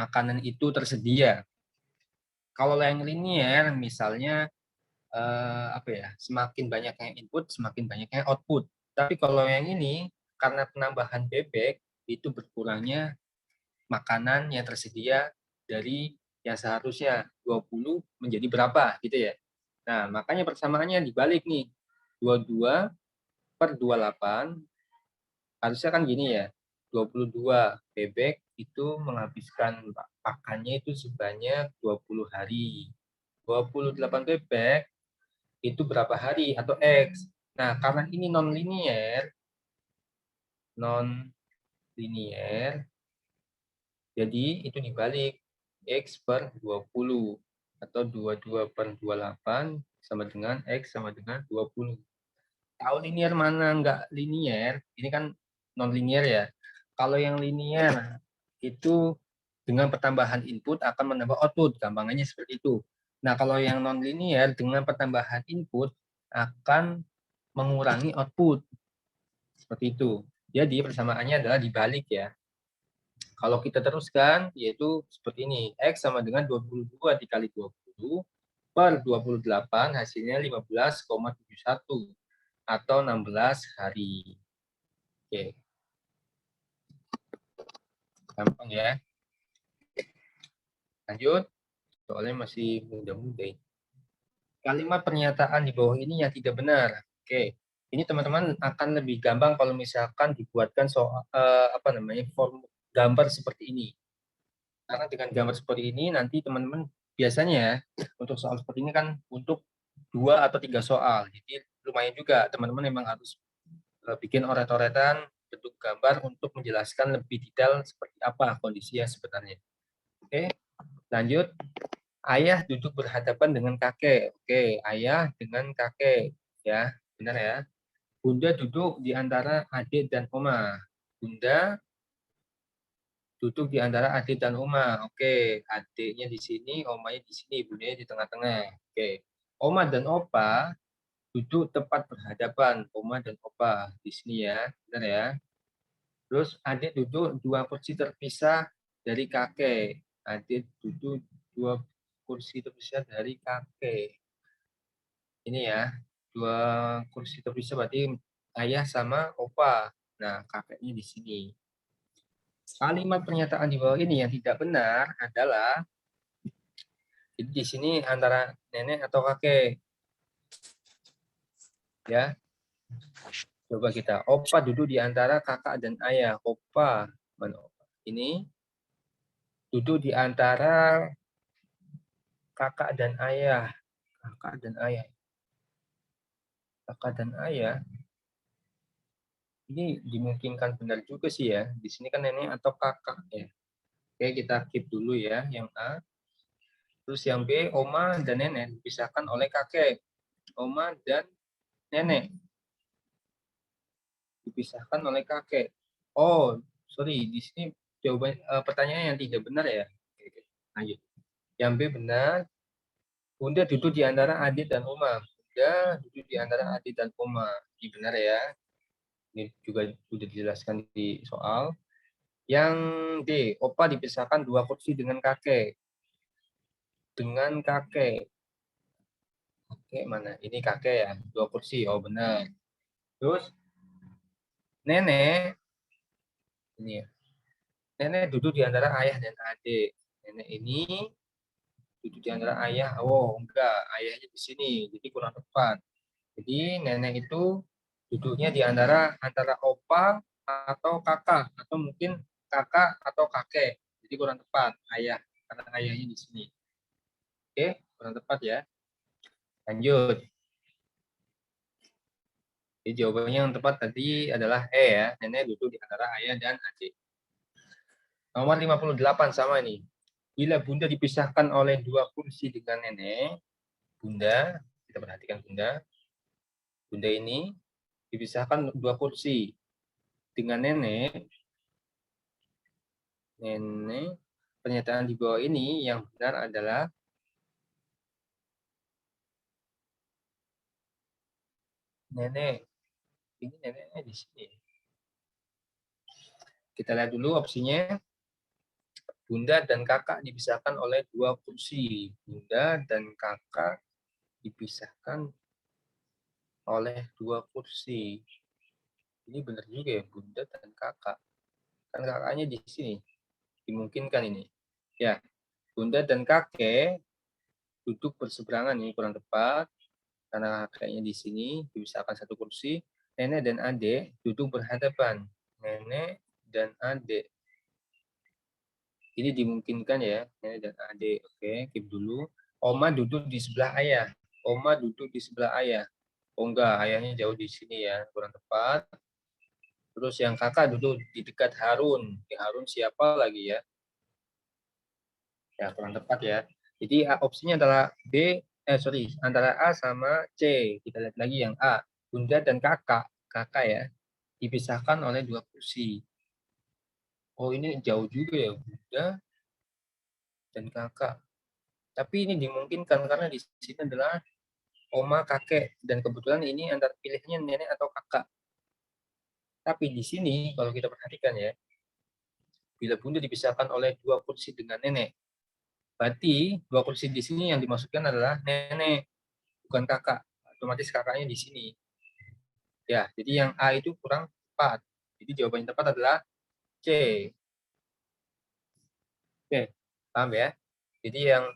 makanan itu tersedia. Kalau yang linier misalnya semakin banyak yang input, semakin banyak yang output. Tapi kalau yang ini karena penambahan bebek itu berkurangnya makanan yang tersedia dari yang seharusnya 20 menjadi berapa gitu ya. Nah, makanya persamaannya dibalik nih. 22/28 harusnya kan gini ya. 22 bebek itu menghabiskan pakannya itu sebanyak 20 hari. 28 bebek itu berapa hari atau X. Nah, karena ini non-linier, jadi itu dibalik X per 20 atau 22/28 sama dengan X sama dengan 20. Tahu linear mana enggak linier? Ini kan non-linier ya. Kalau yang linier itu dengan pertambahan input akan menambah output, gampangannya seperti itu. Nah, kalau yang non-linier dengan pertambahan input akan mengurangi output. Seperti itu. Jadi persamaannya adalah dibalik ya. Kalau kita teruskan, yaitu seperti ini. X sama dengan 22 dikali 20 per 28, hasilnya 15,71 atau 16 hari. Oke. Gampang ya. Lanjut. Soalnya masih muda-muda. Kalimat pernyataan di bawah ini yang tidak benar. Oke. Ini teman-teman akan lebih gampang kalau misalkan dibuatkan soal form gambar seperti ini. Karena dengan gambar seperti ini nanti teman-teman biasanya untuk soal seperti ini kan untuk 2 atau 3 soal. Jadi lumayan juga teman-teman memang harus bikin oret-oretan bentuk gambar untuk menjelaskan lebih detail seperti apa kondisinya sebenarnya. Oke, lanjut. Ayah duduk berhadapan dengan kakek. Oke, ayah dengan kakek. Ya, benar ya. Bunda duduk di antara adik dan oma. Bunda duduk di antara adik dan Oma. Oke, adiknya di sini, omanya di sini, bundanya di tengah-tengah. Oke, Oma dan Opa duduk tepat berhadapan. Oma dan Opa di sini ya, benar ya. Terus adik duduk dua kursi terpisah dari kakek. Adik duduk dua kursi terpisah dari kakek. Ini ya, dua kursi terpisah berarti ayah sama opa. Nah, kakeknya di sini. Kalimat pernyataan di bawah ini yang tidak benar adalah jadi di sini antara nenek atau kakek. Ya. Coba kita. Opa duduk di antara kakak dan ayah. Opa, mana opa? Ini duduk di antara kakak dan ayah. Kakak dan ayah. Kakak dan ayah. Ini dimungkinkan benar juga sih ya. Di sini kan nenek atau kakak ya. Oke, kita keep dulu ya yang A. Terus yang B, oma dan nenek dipisahkan oleh kakek. Oma dan nenek dipisahkan oleh kakek. Oh, sorry, di sini jawaban pertanyaan yang tidak benar ya. Oke, lanjut. Yang B benar. Bunda duduk di antara adik dan oma. Bunda duduk di antara adik dan oma. Ini benar ya. Ini juga sudah dijelaskan di soal. Yang D, opa dipisahkan dua kursi dengan kakek. Dengan kakek. Kakek mana? Ini kakek ya, dua kursi. Oh benar. Terus nenek, ini ya. Nenek duduk di antara ayah dan adik. Nenek ini duduk di antara ayah. Oh enggak, ayahnya di sini. Jadi kurang tepat. Jadi nenek itu duduknya di antara opa atau kakak atau mungkin kakak atau kakek. Jadi kurang tepat ayah karena ayahnya di sini. Oke, kurang tepat ya. Lanjut. Jadi jawabannya yang tepat tadi adalah E ya. Nenek duduk di antara ayah dan adik. Nomor 58 sama nih. Bila bunda dipisahkan oleh dua kursi dengan nenek, bunda, kita perhatikan bunda. Bunda ini dipisahkan dua kursi dengan nenek. Nenek, pernyataan di bawah ini yang benar adalah nenek. Ini neneknya di sini. Kita lihat dulu opsinya. Bunda dan kakak dipisahkan oleh dua kursi. Bunda dan kakak dipisahkan oleh dua kursi. Ini benar juga ya, bunda dan kakak. Kan kakaknya di sini. Dimungkinkan ini. Ya, bunda dan kakek duduk berseberangan, ini kurang tepat. Karena kakeknya di sini, dipisahkan satu kursi. Nenek dan adik duduk berhadapan. Nenek dan adik. Ini dimungkinkan ya, nenek dan adik. Oke, keep dulu. Oma duduk di sebelah ayah. Oma duduk di sebelah ayah. Oh enggak, ayahnya jauh di sini ya, kurang tepat. Terus yang kakak duduk di dekat Harun. Di Harun siapa lagi ya? Ya, kurang tepat ya. Jadi opsinya adalah antara A sama C. Kita lihat lagi yang A. Bunda dan kakak ya, dipisahkan oleh dua kursi. Oh, ini jauh juga ya, bunda dan kakak. Tapi ini dimungkinkan karena di sini adalah oma, kakek, dan kebetulan ini antara pilihannya nenek atau kakak. Tapi di sini kalau kita perhatikan ya, bila bunda dipisahkan oleh dua kursi dengan nenek, berarti dua kursi di sini yang dimaksudkan adalah nenek, bukan kakak. Otomatis kakaknya di sini. Ya, jadi yang A itu kurang tepat. Jadi jawaban yang tepat adalah C. Oke, paham ya? Jadi yang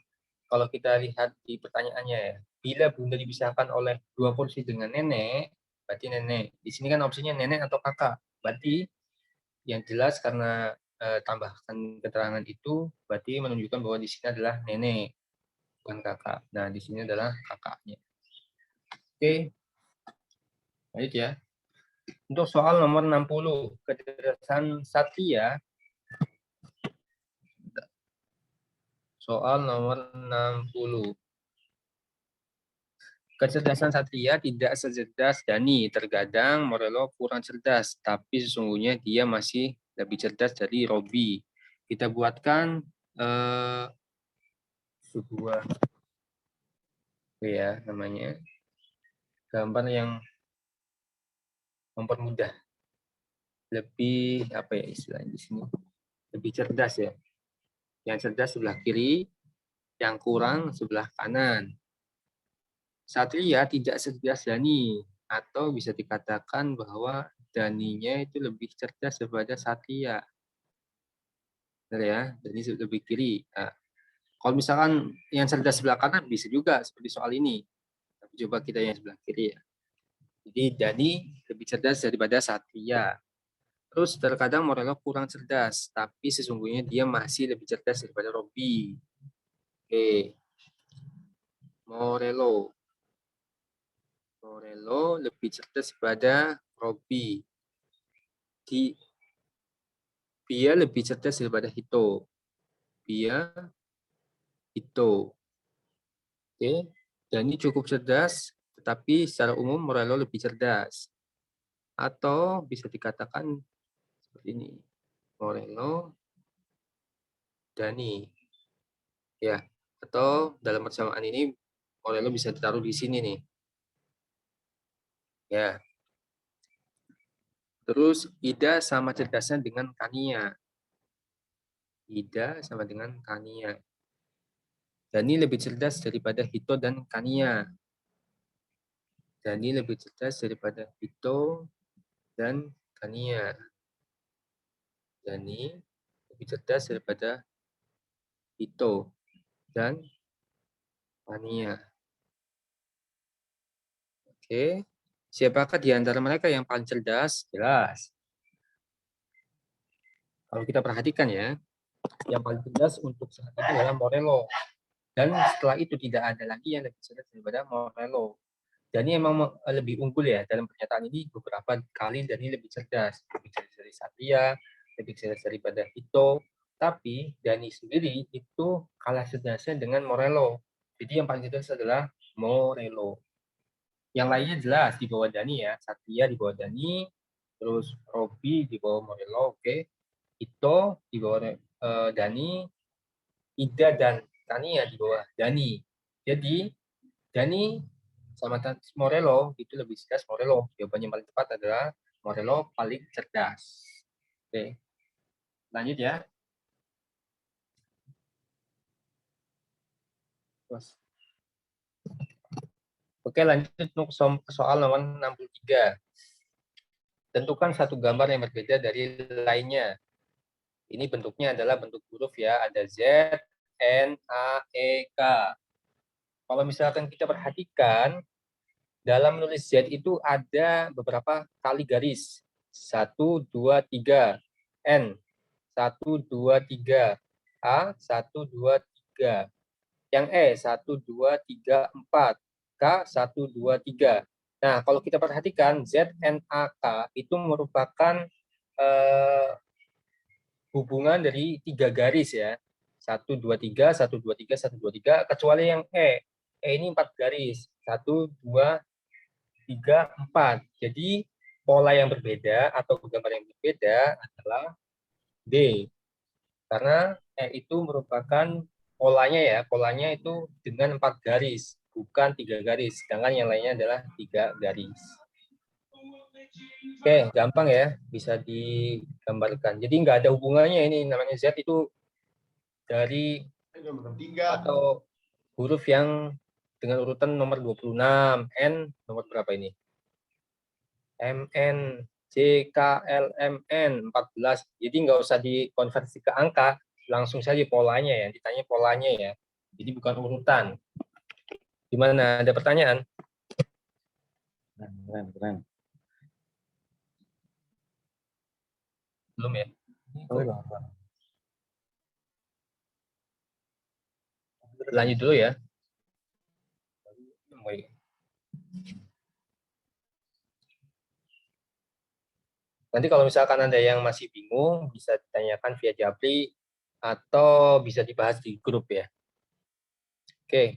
kalau kita lihat di pertanyaannya ya, bila bunda dipisahkan oleh dua kursi dengan nenek, berarti nenek. Di sini kan opsinya nenek atau kakak. Berarti yang jelas karena tambahkan keterangan itu, berarti menunjukkan bahwa di sini adalah nenek, bukan kakak. Nah, di sini adalah kakaknya. Oke, lanjut ya. Untuk soal nomor 60, kecerdasan Satya. Soal nomor 60. Kecerdasan Satya tidak secerdas Dani. Terkadang Morello kurang cerdas, tapi sesungguhnya dia masih lebih cerdas dari Robi. kita buatkan sebuah ya namanya gambar yang mempermudah, lebih apa ya istilahnya di sini, lebih cerdas ya. Yang cerdas sebelah kiri, yang kurang sebelah kanan. Satria tidak cerdas Dani, atau bisa dikatakan bahwa Daninya itu lebih cerdas daripada Satria. Benar ya, Dani lebih kiri. Nah, kalau misalkan yang cerdas sebelah kanan bisa juga seperti soal ini. Tapi coba kita yang sebelah kiri ya. Jadi Dani lebih cerdas daripada Satria. Terus terkadang Morello kurang cerdas, tapi sesungguhnya dia masih lebih cerdas daripada Robby. Oke. Morello lebih cerdas daripada Robby. Dia lebih cerdas daripada Hito. Oke. Dani cukup cerdas, tetapi secara umum Morello lebih cerdas. Atau bisa dikatakan seperti ini. Morello, Dani. Ya. Atau dalam persamaan ini Morello bisa ditaruh di sini nih. Ya. Terus Ida sama cerdasnya dengan Kania. Ida sama dengan Kania. Dani lebih cerdas daripada Hito dan Kania. Dani lebih cerdas daripada Hito dan Kania. Dani lebih cerdas daripada Hito dan Kania. Oke. Siapakah di antara mereka yang paling cerdas? Jelas. Kalau kita perhatikan ya, yang paling cerdas untuk saat itu adalah Morello. Dan setelah itu tidak ada lagi yang lebih cerdas daripada Morello. Dani emang lebih unggul ya dalam pernyataan ini, beberapa kali Dani lebih cerdas dari Satria, lebih cerdas daripada Hito, tapi Dani sendiri itu kalah cerdasnya dengan Morello. Jadi yang paling cerdas adalah Morello. Yang lainnya jelas di bawah Dani ya, Satria di bawah Dani, terus Robby di bawah Morello, oke. Hito di bawah Dani, Ida dan Tania di bawah Dani. Jadi Dani sama Morello itu lebih cerdas Morello. Jawabannya paling tepat adalah Morello paling cerdas. Oke. Lanjut ya. Terus. Oke, lanjut untuk soal nomor 63. Tentukan satu gambar yang berbeda dari lainnya. Ini bentuknya adalah bentuk huruf ya, ada Z, N, A, E, K. Kalau misalkan kita perhatikan, dalam menulis Z itu ada beberapa kali garis. 1, 2, 3. N. 1, 2, 3. A. 1, 2, 3. Yang E. 1, 2, 3, 4. K. 1, 2, 3. Nah, kalau kita perhatikan, Z, N, A, K itu merupakan hubungan dari 3 garis ya. 1, 2, 3, 1, 2, 3, 1, 2, 3. Kecuali yang E. E ini 4 garis. 1, 2, 3, 4. Jadi pola yang berbeda atau gambar yang berbeda adalah D. Karena E itu merupakan polanya ya. Polanya itu dengan 4 garis. Bukan 3 garis. Sedangkan yang lainnya adalah 3 garis. Oke, gampang ya, bisa digambarkan. Jadi nggak ada hubungannya ini, namanya Z itu dari atau huruf yang dengan urutan nomor 26, N nomor berapa ini? MN, J, K, L, M, N, 14. Jadi nggak usah dikonversi ke angka, langsung saja polanya ya, ditanya polanya ya. Jadi bukan urutan. Gimana, ada pertanyaan? Keren. Belum ya? Lanjut dulu ya. Nanti kalau misalkan ada yang masih bingung, bisa ditanyakan via Japri atau bisa dibahas di grup ya. Oke.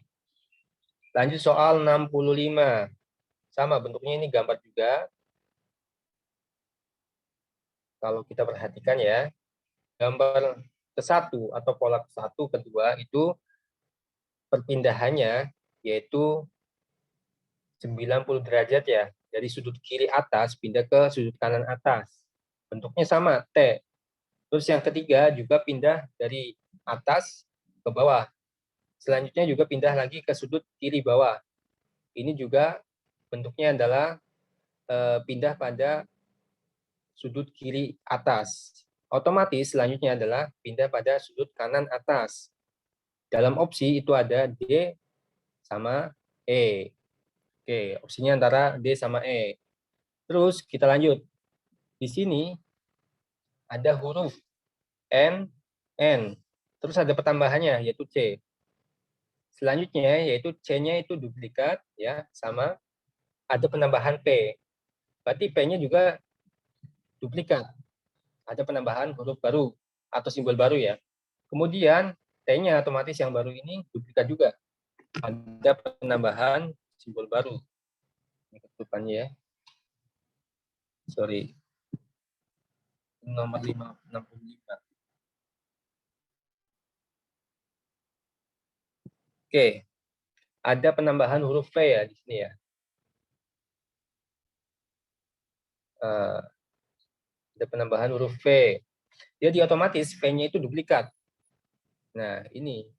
Lanjut soal 65. Sama bentuknya ini gambar juga. Kalau kita perhatikan ya, gambar ke-1 atau pola ke-1, ke-2 itu perpindahannya yaitu 90 derajat ya. Dari sudut kiri atas pindah ke sudut kanan atas. Bentuknya sama, T. Terus yang ketiga juga pindah dari atas ke bawah. Selanjutnya juga pindah lagi ke sudut kiri bawah. Ini juga bentuknya adalah pindah pada sudut kiri atas. Otomatis selanjutnya adalah pindah pada sudut kanan atas. Dalam opsi itu ada D sama E. Oke, opsinya antara D sama E. Terus kita lanjut. Di sini ada huruf N. Terus ada pertambahannya yaitu C. Selanjutnya yaitu C-nya itu duplikat ya, sama ada penambahan P. Berarti P-nya juga duplikat. Ada penambahan huruf baru atau simbol baru ya. Kemudian T-nya otomatis yang baru ini duplikat juga. Ada penambahan simbol baru. Ini ketutupannya ya. Sorry. Nomor 565. Oke. Ada penambahan huruf V ya di sini ya. Ada penambahan huruf V. Jadi otomatis V-nya itu duplikat. Nah, ini.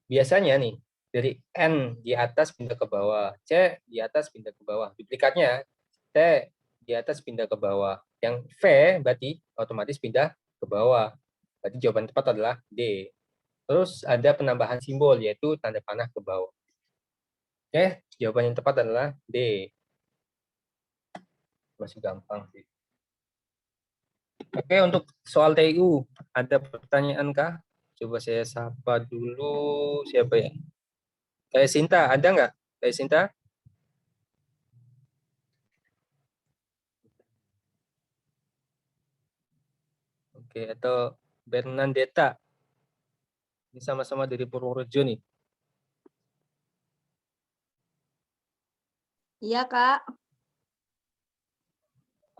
Biasanya nih, dari N di atas pindah ke bawah, C di atas pindah ke bawah. Duplikatnya T di atas pindah ke bawah. Yang V berarti otomatis pindah ke bawah. Berarti jawaban tepat adalah D. Terus ada penambahan simbol yaitu tanda panah ke bawah. Oke, jawaban yang tepat adalah D. Masih gampang sih. Oke, untuk soal TIU ada pertanyaan kah? Coba saya sapa dulu siapa ya? Kayak Sinta, ada nggak? Kayak Sinta? Oke, atau Bernadetta. Ini sama-sama dari Purworejo nih. Iya, Kak.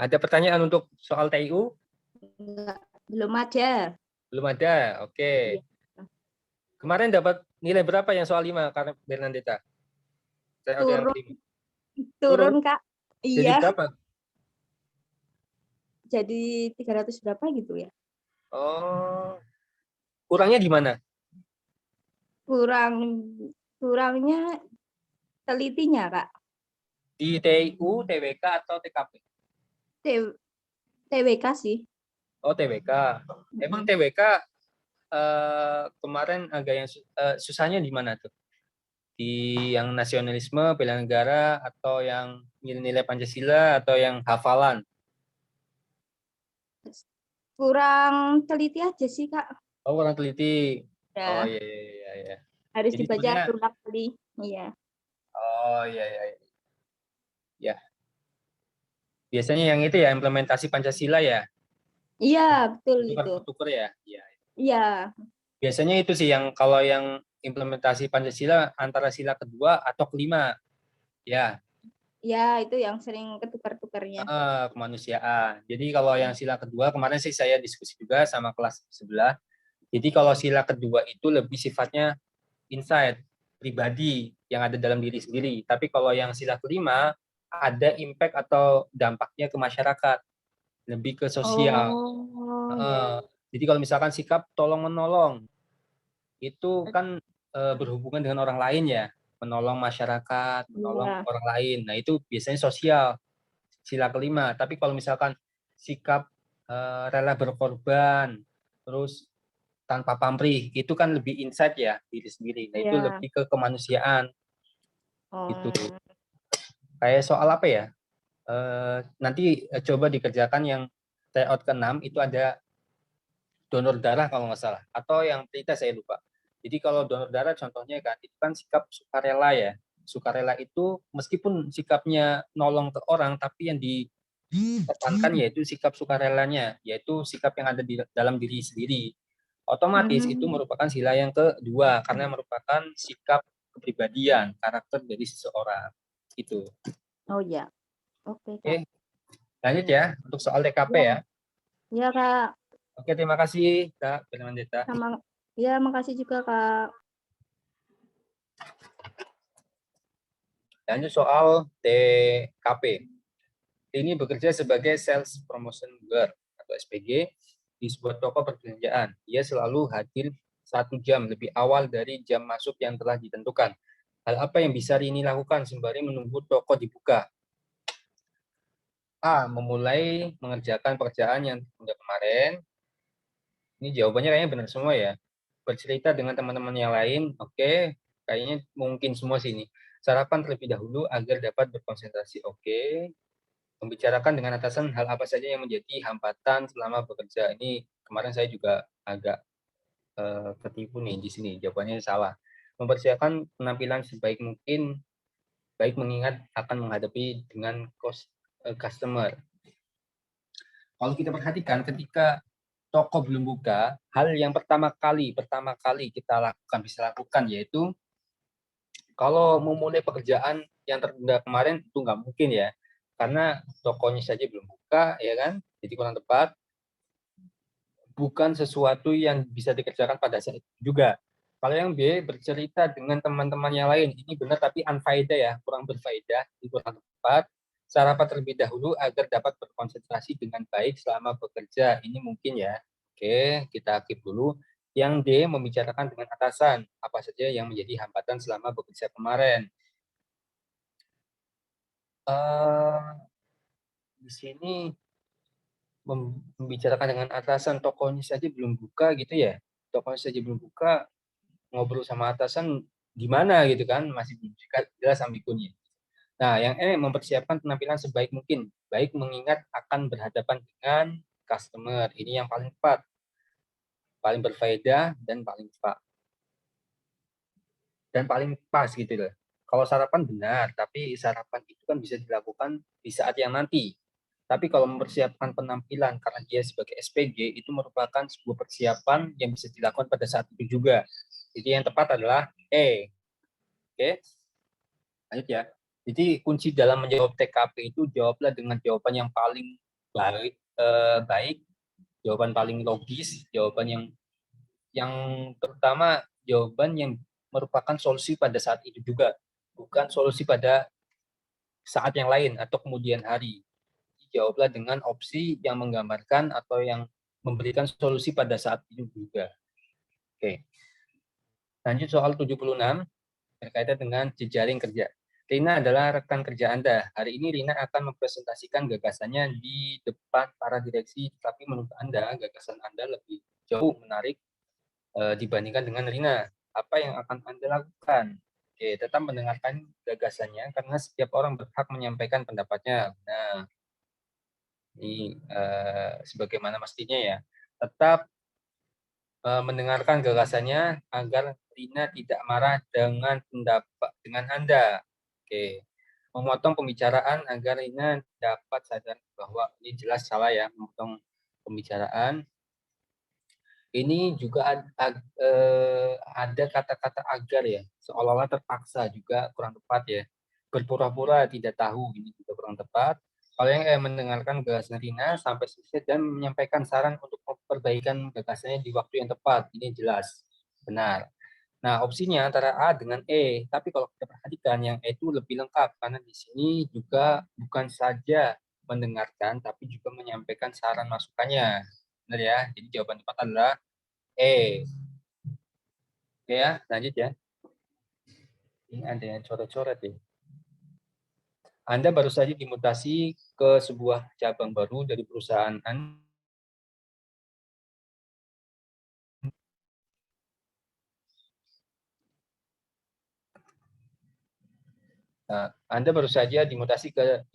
Ada pertanyaan untuk soal TIU? Enggak, belum ada. Belum ada. Oke. Iya. Kemarin dapat nilai berapa yang soal 5 karena Bernadetta? Saya yang Turun, 5. turun, Kak. Jadi Iya, berapa? jadi 300 berapa gitu ya? Oh. Kurangnya di mana? Kurangnya telitinya, Kak. Di TIU, TWK atau TKP? TWK sih. Oh, TWK. Emang TWK kemarin agak yang susahnya di mana tuh? Di yang nasionalisme, bela negara, atau yang nilai-nilai Pancasila, atau yang hafalan? Kurang teliti aja sih, Kak. Oh, kurang teliti. Oh, Ya, iya, iya, iya. harus Jadi dibaca sebenarnya, berulang kali. Iya. oh, iya, iya. Ya, biasanya yang itu ya, implementasi Pancasila ya? Iya, betul itu. Tukar-tukar ya? Iya. Iya. Biasanya itu sih yang kalau yang implementasi Pancasila antara sila kedua atau kelima. Ya, Ya, itu yang sering ketukar-tukarnya. kemanusiaan. Jadi kalau yang sila kedua, kemarin sih saya diskusi juga sama kelas sebelah. Jadi kalau sila kedua itu lebih sifatnya insight, pribadi yang ada dalam diri sendiri. Tapi kalau yang sila kelima, ada impact atau dampaknya ke masyarakat, lebih ke sosial. Oh, ya. Jadi kalau misalkan sikap tolong-menolong, itu kan berhubungan dengan orang lain ya, menolong masyarakat, menolong Iya. orang lain. Nah itu biasanya sosial, sila kelima. Tapi kalau misalkan sikap rela berkorban, terus tanpa pamrih, itu kan lebih insight ya diri sendiri. Nah itu Iya. lebih ke kemanusiaan gitu. Oh, Kayak soal apa ya? Nanti coba dikerjakan yang tryout ke-6 itu ada donor darah kalau nggak salah, atau yang pretest saya lupa. Jadi kalau donor darah contohnya kan itu kan sikap sukarela ya. Sukarela itu meskipun sikapnya nolong ke orang, tapi yang ditekankan yaitu sikap sukarelanya, yaitu sikap yang ada di dalam diri sendiri. Otomatis itu merupakan sila yang kedua karena merupakan sikap kepribadian, karakter dari seseorang. Itu. oh ya. Oke, Kak. Oke, lanjut ya untuk soal TKP ya. Iya, Kak. Oke, terima kasih Kak Bernadetta. Sama, ya makasih juga Kak. Lanjut soal TKP. Ini bekerja sebagai Sales Promotion Girl atau SPG di sebuah toko perbelanjaan. Ia selalu hadir 1 jam lebih awal dari jam masuk yang telah ditentukan. Hal apa yang bisa Rini lakukan sembari menunggu toko dibuka? A. Memulai mengerjakan pekerjaan yang ditunda kemarin. Ini jawabannya kayaknya benar semua ya. Bercerita dengan teman-teman yang lain, oke. Kayaknya mungkin semua sini. Sarapan terlebih dahulu agar dapat berkonsentrasi, oke. Membicarakan dengan atasan hal apa saja yang menjadi hambatan selama bekerja. Ini kemarin saya juga agak ketipu nih di sini, jawabannya salah. Mempersiapkan penampilan sebaik mungkin, baik mengingat akan menghadapi dengan customer. Kalau kita perhatikan ketika toko belum buka, hal yang pertama kali kita bisa lakukan yaitu kalau memulai pekerjaan yang tertunda kemarin itu nggak mungkin ya, karena tokonya saja belum buka, ya kan? Jadi kurang tepat. Bukan sesuatu yang bisa dikerjakan pada saat itu juga. Kalau yang B, bercerita dengan teman-teman yang lain, ini benar tapi unfaedah ya, kurang berfaedah, ini kurang tepat. Sarapan terlebih dahulu agar dapat berkonsentrasi dengan baik selama bekerja. Ini mungkin ya. Oke, kita keep dulu. Yang D, membicarakan dengan atasan, apa saja yang menjadi hambatan selama bekerja kemarin. Di sini membicarakan dengan atasan, tokonya saja belum buka gitu ya. Tokonya saja belum buka, ngobrol sama atasan gimana gitu kan, masih belum jelas ambigunya. Nah, yang E, mempersiapkan penampilan sebaik mungkin, baik mengingat akan berhadapan dengan customer. Ini yang paling tepat, paling berfaedah, dan paling tepat. Dan paling pas gitu loh. Kalau sarapan benar, tapi sarapan itu kan bisa dilakukan di saat yang nanti. Tapi kalau mempersiapkan penampilan karena dia sebagai SPG itu merupakan sebuah persiapan yang bisa dilakukan pada saat itu juga. Jadi yang tepat adalah E. Oke, lanjut ya. Jadi kunci dalam menjawab TKP itu jawablah dengan jawaban yang paling baik, jawaban paling logis, jawaban yang terutama jawaban yang merupakan solusi pada saat itu juga, bukan solusi pada saat yang lain atau kemudian hari. Jawablah dengan opsi yang menggambarkan atau yang memberikan solusi pada saat itu juga. Oke. Lanjut soal 76 berkaitan dengan jejaring kerja. Rina adalah rekan kerja Anda. Hari ini Rina akan mempresentasikan gagasannya di depan para direksi, tapi menurut Anda gagasan Anda lebih jauh menarik dibandingkan dengan Rina. Apa yang akan Anda lakukan? Oke, tetap mendengarkan gagasannya karena setiap orang berhak menyampaikan pendapatnya. Nah, ini sebagaimana mestinya ya. Tetap mendengarkan gagasannya agar Rina tidak marah dengan pendapat dengan Anda. Oke. Memotong pembicaraan agar Rina dapat sadar bahwa ini jelas salah ya, memotong pembicaraan. Ini juga ada kata-kata agar ya, seolah-olah terpaksa juga kurang tepat ya. Berpura-pura tidak tahu, ini juga kurang tepat. Kalau yang mendengarkan gagasan Rina sampai selesai dan menyampaikan saran untuk perbaikan gagasannya di waktu yang tepat, ini jelas benar. Nah, opsinya antara A dengan E, tapi kalau kita perhatikan yang E itu lebih lengkap karena di sini juga bukan saja mendengarkan tapi juga menyampaikan saran masukannya. Benar ya? Jadi jawaban tepat adalah E. Oke ya, lanjut ya. Ini ada yang coret-coret ya. Anda baru saja dimutasi ke sebuah cabang baru dari perusahaan Anda. Anda baru saja dimutasi ke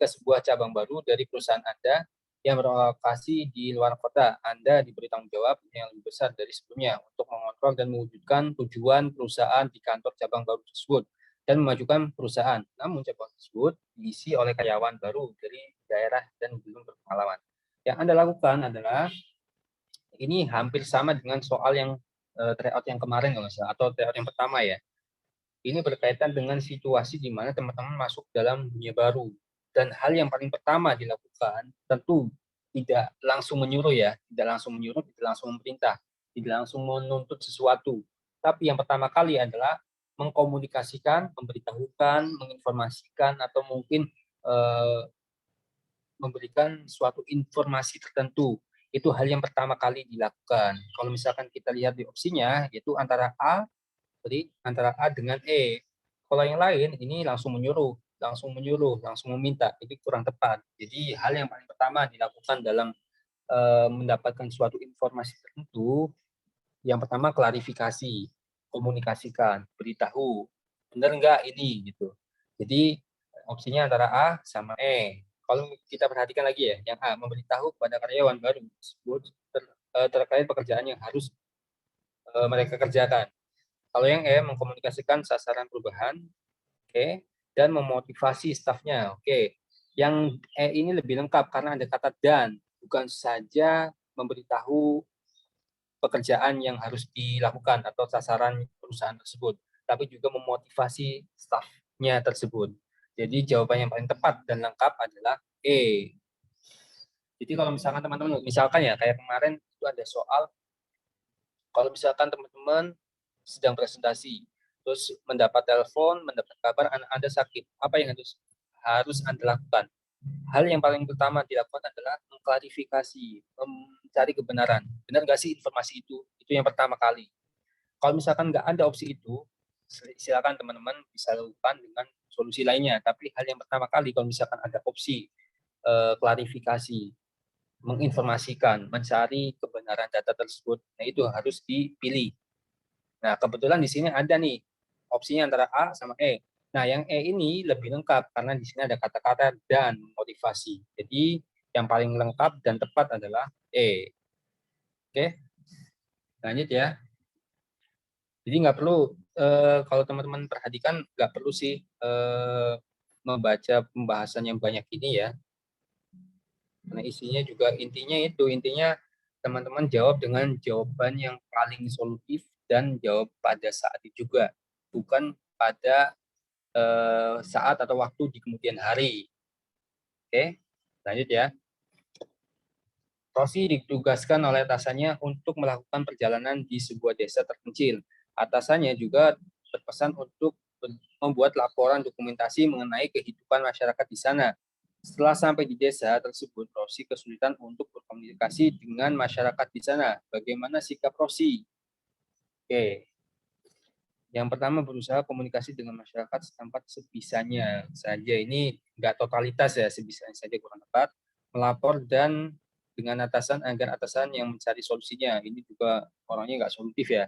sebuah cabang baru dari perusahaan Anda yang berlokasi di luar kota. Anda diberi tanggung jawab yang lebih besar dari sebelumnya untuk mengontrol dan mewujudkan tujuan perusahaan di kantor cabang baru tersebut dan memajukan perusahaan. Namun cabang tersebut diisi oleh karyawan baru dari daerah dan belum berpengalaman. Yang Anda lakukan adalah ini hampir sama dengan soal yang tryout yang kemarin kalau salah, atau tryout yang pertama ya. Ini berkaitan dengan situasi di mana teman-teman masuk dalam dunia baru. Dan hal yang paling pertama dilakukan tentu tidak langsung menyuruh ya, tidak langsung menyuruh, tidak langsung memerintah, tidak langsung menuntut sesuatu. Tapi yang pertama kali adalah mengkomunikasikan, memberitahukan, menginformasikan, atau mungkin memberikan suatu informasi tertentu. Itu hal yang pertama kali dilakukan. Kalau misalkan kita lihat di opsinya, yaitu antara A, jadi antara A dengan E. Kalau yang lain, ini langsung menyuruh, langsung meminta. Itu kurang tepat. Jadi hal yang paling pertama dilakukan dalam mendapatkan suatu informasi tertentu, yang pertama klarifikasi, komunikasikan, beritahu, benar nggak ini gitu. Jadi opsinya antara A sama E. Kalau kita perhatikan lagi ya, yang A memberitahu kepada karyawan baru tersebut terkait pekerjaan yang harus mereka kerjakan. Kalau yang E mengkomunikasikan sasaran perubahan, oke, dan memotivasi stafnya, oke. Yang E ini lebih lengkap karena ada kata dan, bukan saja memberitahu pekerjaan yang harus dilakukan atau sasaran perusahaan tersebut, tapi juga memotivasi stafnya tersebut. Jadi jawaban yang paling tepat dan lengkap adalah E. Jadi kalau misalkan teman-teman, misalkan ya kayak kemarin itu ada soal, kalau misalkan teman-teman sedang presentasi, terus mendapat telepon, mendapat kabar anak Anda sakit, apa yang harus Anda lakukan? Hal yang paling pertama dilakukan adalah mengklarifikasi, mencari kebenaran. Benar nggak sih informasi itu? Itu yang pertama kali. Kalau misalkan nggak ada opsi itu, silakan teman-teman bisa lakukan dengan solusi lainnya. Tapi hal yang pertama kali kalau misalkan ada opsi klarifikasi, menginformasikan, mencari kebenaran data tersebut, nah itu harus dipilih. Nah, kebetulan di sini ada nih opsinya antara A sama E. Nah, yang E ini lebih lengkap karena di sini ada kata-kata dan motivasi. Jadi, yang paling lengkap dan tepat adalah E. Oke, lanjut ya. Jadi nggak perlu, kalau teman-teman perhatikan, nggak perlu sih membaca pembahasan yang banyak ini ya. Karena isinya juga intinya teman-teman jawab dengan jawaban yang paling solutif dan jawab pada saat itu juga, bukan pada saat atau waktu di kemudian hari. Oke, lanjut ya. Rosi ditugaskan oleh atasannya untuk melakukan perjalanan di sebuah desa terpencil. Atasannya juga berpesan untuk membuat laporan dokumentasi mengenai kehidupan masyarakat di sana. Setelah sampai di desa tersebut, Rosi kesulitan untuk berkomunikasi dengan masyarakat di sana. Bagaimana sikap Rosi? Oke. Yang pertama, berusaha komunikasi dengan masyarakat setempat sebisanya saja. Ini nggak totalitas ya, sebisanya saja kurang tepat. Melapor dan dengan atasan agar atasan yang mencari solusinya. Ini juga orangnya nggak solutif ya.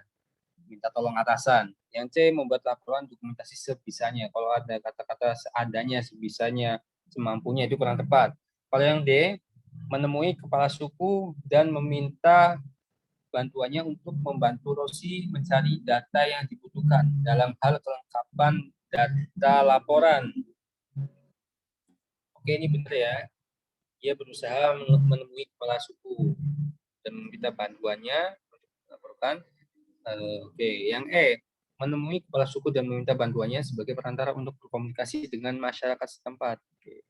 Minta tolong atasan. Yang C, membuat laporan dokumentasi sebisanya. Kalau ada kata-kata seadanya, sebisanya, semampunya, itu kurang tepat. Kalau yang D, menemui kepala suku dan meminta bantuannya untuk membantu Rosi mencari data yang dibutuhkan dalam hal kelengkapan data laporan. Oke, ini benar ya. Dia berusaha menemui kepala suku dan meminta bantuannya untuk melaporkan. Oke, yang E, menemui kepala suku dan meminta bantuannya sebagai perantara untuk berkomunikasi dengan masyarakat setempat. Oke.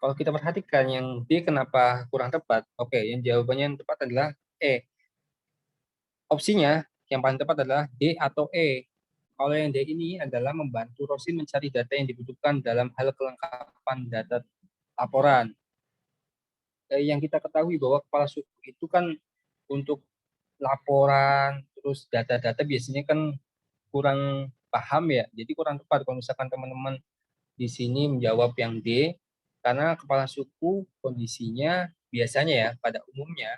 Kalau kita perhatikan yang D kenapa kurang tepat? Oke, yang jawabannya yang tepat adalah E. Opsinya yang paling tepat adalah D atau E. Kalau yang D ini adalah membantu Rosin mencari data yang dibutuhkan dalam hal kelengkapan data laporan. Yang kita ketahui bahwa kepala suku itu kan untuk laporan, terus data-data biasanya kan kurang paham ya. Jadi kurang tepat kalau misalkan teman-teman di sini menjawab yang D, karena kepala suku kondisinya biasanya ya pada umumnya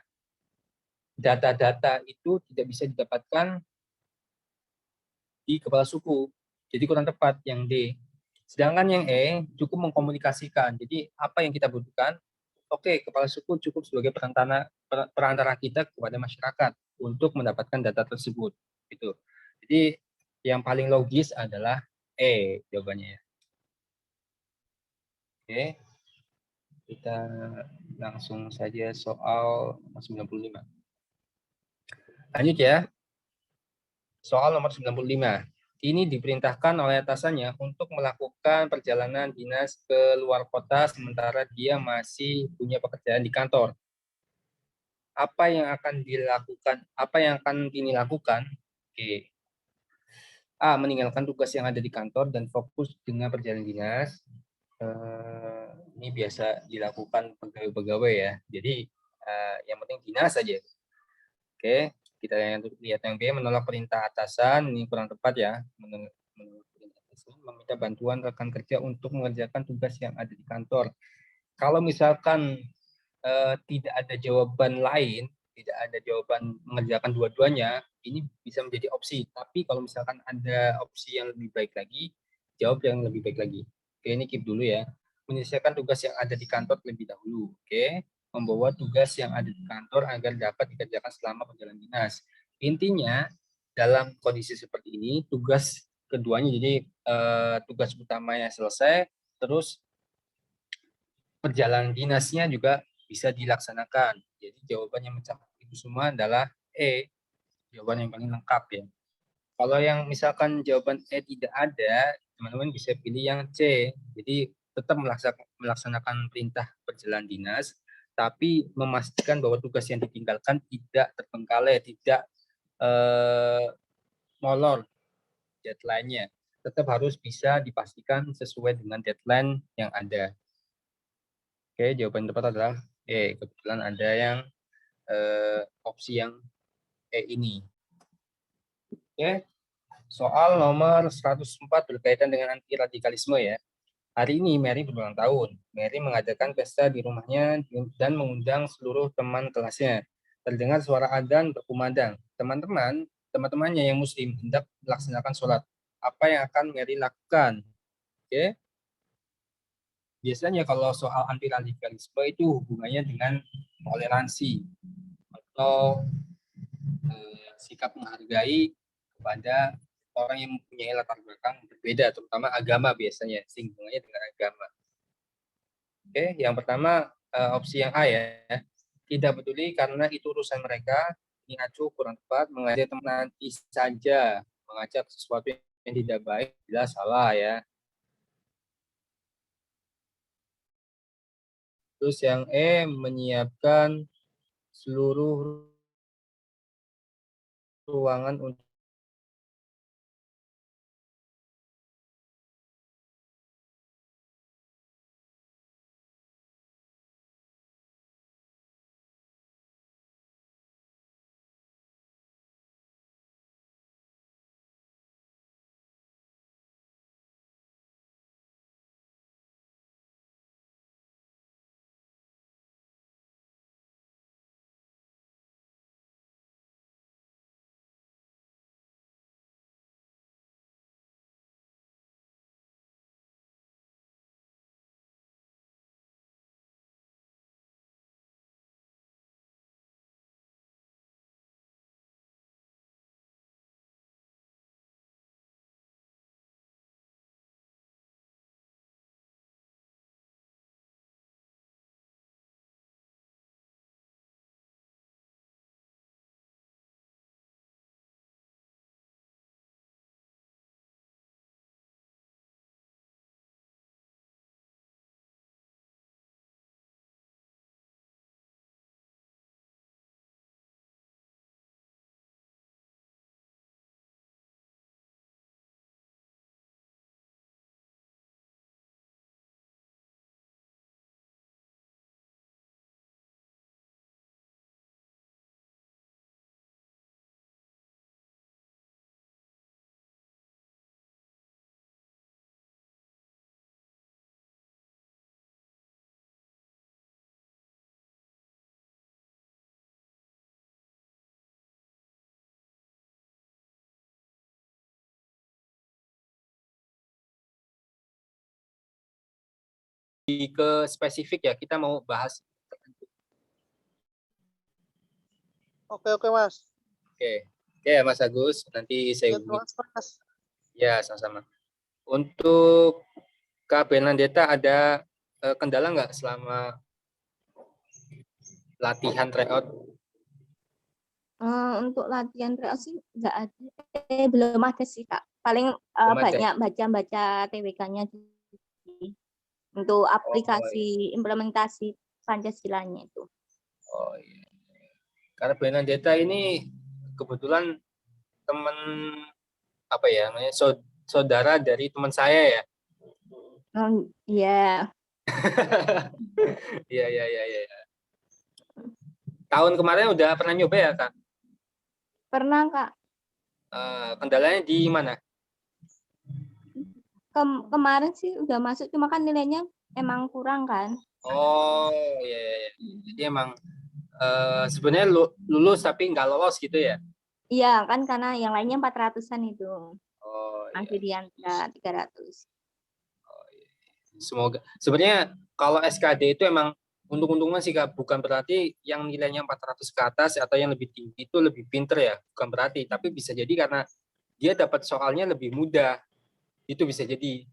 data-data itu tidak bisa didapatkan di kepala suku. Jadi kurang tepat yang D. Sedangkan yang E cukup mengkomunikasikan. Jadi apa yang kita butuhkan? Oke, kepala suku cukup sebagai perantara kita kepada masyarakat untuk mendapatkan data tersebut. Gitu. Jadi yang paling logis adalah E jawabannya. Oke. Kita langsung saja soal 95. Lanjut ya. Soal nomor 95. Ini diperintahkan oleh atasannya untuk melakukan perjalanan dinas ke luar kota sementara dia masih punya pekerjaan di kantor. apa yang akan Tini lakukan? Oke. A. Meninggalkan tugas yang ada di kantor dan fokus dengan perjalanan dinas. Ini biasa dilakukan pegawai-pegawai ya. Jadi yang penting dinas saja. Oke, kita lihat yang B, menolak perintah atasan. Ini kurang tepat ya. Menolak perintah atasan, meminta bantuan rekan kerja untuk mengerjakan tugas yang ada di kantor. Kalau misalkan tidak ada jawaban lain, tidak ada jawaban mengerjakan dua-duanya, ini bisa menjadi opsi. Tapi kalau misalkan ada opsi yang lebih baik lagi, jawab yang lebih baik lagi. Oke, ini keep dulu ya. Menyelesaikan tugas yang ada di kantor terlebih dahulu. Oke, membawa tugas yang ada di kantor agar dapat dikerjakan selama perjalanan dinas. Intinya, dalam kondisi seperti ini, tugas keduanya, jadi tugas utamanya selesai, terus perjalanan dinasnya juga bisa dilaksanakan. Jadi jawaban yang mencakup itu semua adalah E, jawaban yang paling lengkap ya. Kalau yang misalkan jawaban E tidak ada, teman-teman bisa pilih yang C. Jadi tetap melaksanakan perintah perjalanan dinas, tapi memastikan bahwa tugas yang ditinggalkan tidak terbengkalai, tidak molor deadline-nya. Tetap harus bisa dipastikan sesuai dengan deadline yang ada. Oke, jawaban tepat adalah E. Kebetulan ada yang opsi yang E ini. Oke, soal nomor 104 berkaitan dengan anti radikalisme ya. Hari ini Mary berulang tahun. Mary mengadakan pesta di rumahnya dan mengundang seluruh teman kelasnya. Terdengar suara adzan berkumandang. Teman-temannya yang muslim hendak melaksanakan sholat. Apa yang akan Mary lakukan? Oke. Biasanya kalau soal anti radikalisme itu hubungannya dengan toleransi atau sikap menghargai kepada orang yang mempunyai latar belakang berbeda, terutama agama biasanya, hubungannya dengan agama. Oke, yang pertama opsi yang A ya, tidak peduli karena itu urusan mereka. Ini acuh kurang tepat, mengajak teman nanti saja, mengajak sesuatu yang tidak baik, jelas salah ya. Terus yang E, menyiapkan seluruh ruangan untuk ke spesifik ya, kita mau bahas. Oke, Mas. Oke, ya Mas Agus, nanti saya hubungi. Mas. Ya, sama-sama. Untuk Kak Bernadetta ada kendala nggak selama latihan tryout? Untuk latihan tryout sih nggak ada. Belum ada sih Kak. Paling Belum ada. banyak baca-baca TWK-nya untuk aplikasi implementasi Pancasilanya itu. Oh iya. Karena Benedetta ini kebetulan teman apa ya namanya saudara dari teman saya ya. Oh, iya. Iya iya iya iya. Tahun kemarin udah pernah nyoba ya Kak? Pernah, Kak. Kendalanya di mana? Kemarin sih udah masuk, cuma kan nilainya emang kurang kan. Oh iya iya, iya. Jadi emang sebenarnya lulus tapi nggak lolos gitu ya? Iya, kan karena yang lainnya 400-an itu. Oh Masih iya. di angka 300. Semoga sebenarnya kalau SKD itu emang untung-untungnya sih Kak, bukan berarti yang nilainya 400 ke atas atau yang lebih tinggi itu lebih pinter ya, bukan berarti, tapi bisa jadi karena dia dapat soalnya lebih mudah. Itu bisa jadi.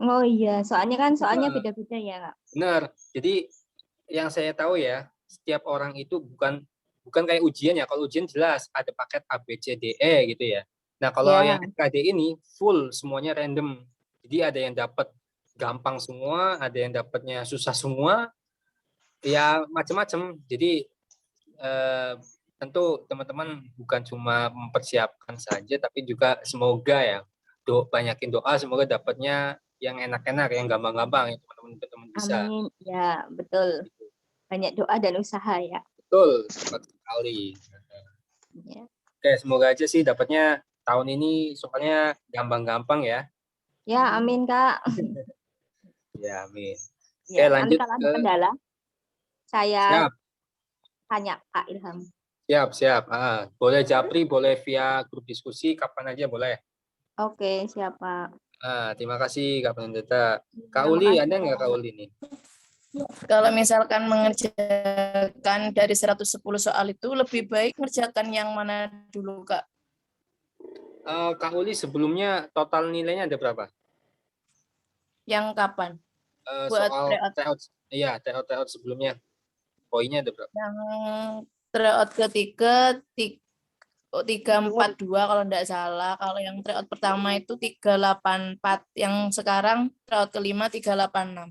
Oh iya, soalnya Nah, beda-beda ya, Kak. benar. Jadi yang saya tahu ya, setiap orang itu bukan kayak ujian ya. Kalau ujian jelas ada paket A B C D E gitu ya. Nah, kalau yang Ya, SKD ini full semuanya random. Jadi ada yang dapat gampang semua, ada yang dapatnya susah semua, ya macam-macam. Jadi tentu teman-teman bukan cuma mempersiapkan saja, tapi juga semoga ya banyakin doa, semoga dapatnya yang enak-enak, yang gampang-gampang, yang teman-teman bisa. amin. Ya, betul. Banyak doa dan usaha ya. Betul, tepat sekali. Ya, Oke, semoga aja sih dapatnya tahun ini, soalnya gampang-gampang ya. ya amin, Kak. Ya, amin. Oke, Ya, nanti lanjut kalau ada ke kendala, saya siap, tanya Kak Ilham. siap. Boleh japri, boleh via grup diskusi, kapan aja boleh. Oke, siapa? Terima kasih Kak Pendeta. Kak Terima Uli, kasih, ada nggak Kak Kak. Uli nih? Kalau misalkan mengerjakan dari 110 soal itu lebih baik ngerjakan yang mana dulu, Kak? Kak Uli sebelumnya total nilainya ada berapa? Yang kapan? Buat Soal tryout. tryout, iya tryout sebelumnya poinnya ada berapa? Yang tryout ketiga 342 kalau enggak salah. Kalau yang tryout pertama itu 384. Yang sekarang tryout kelima 386.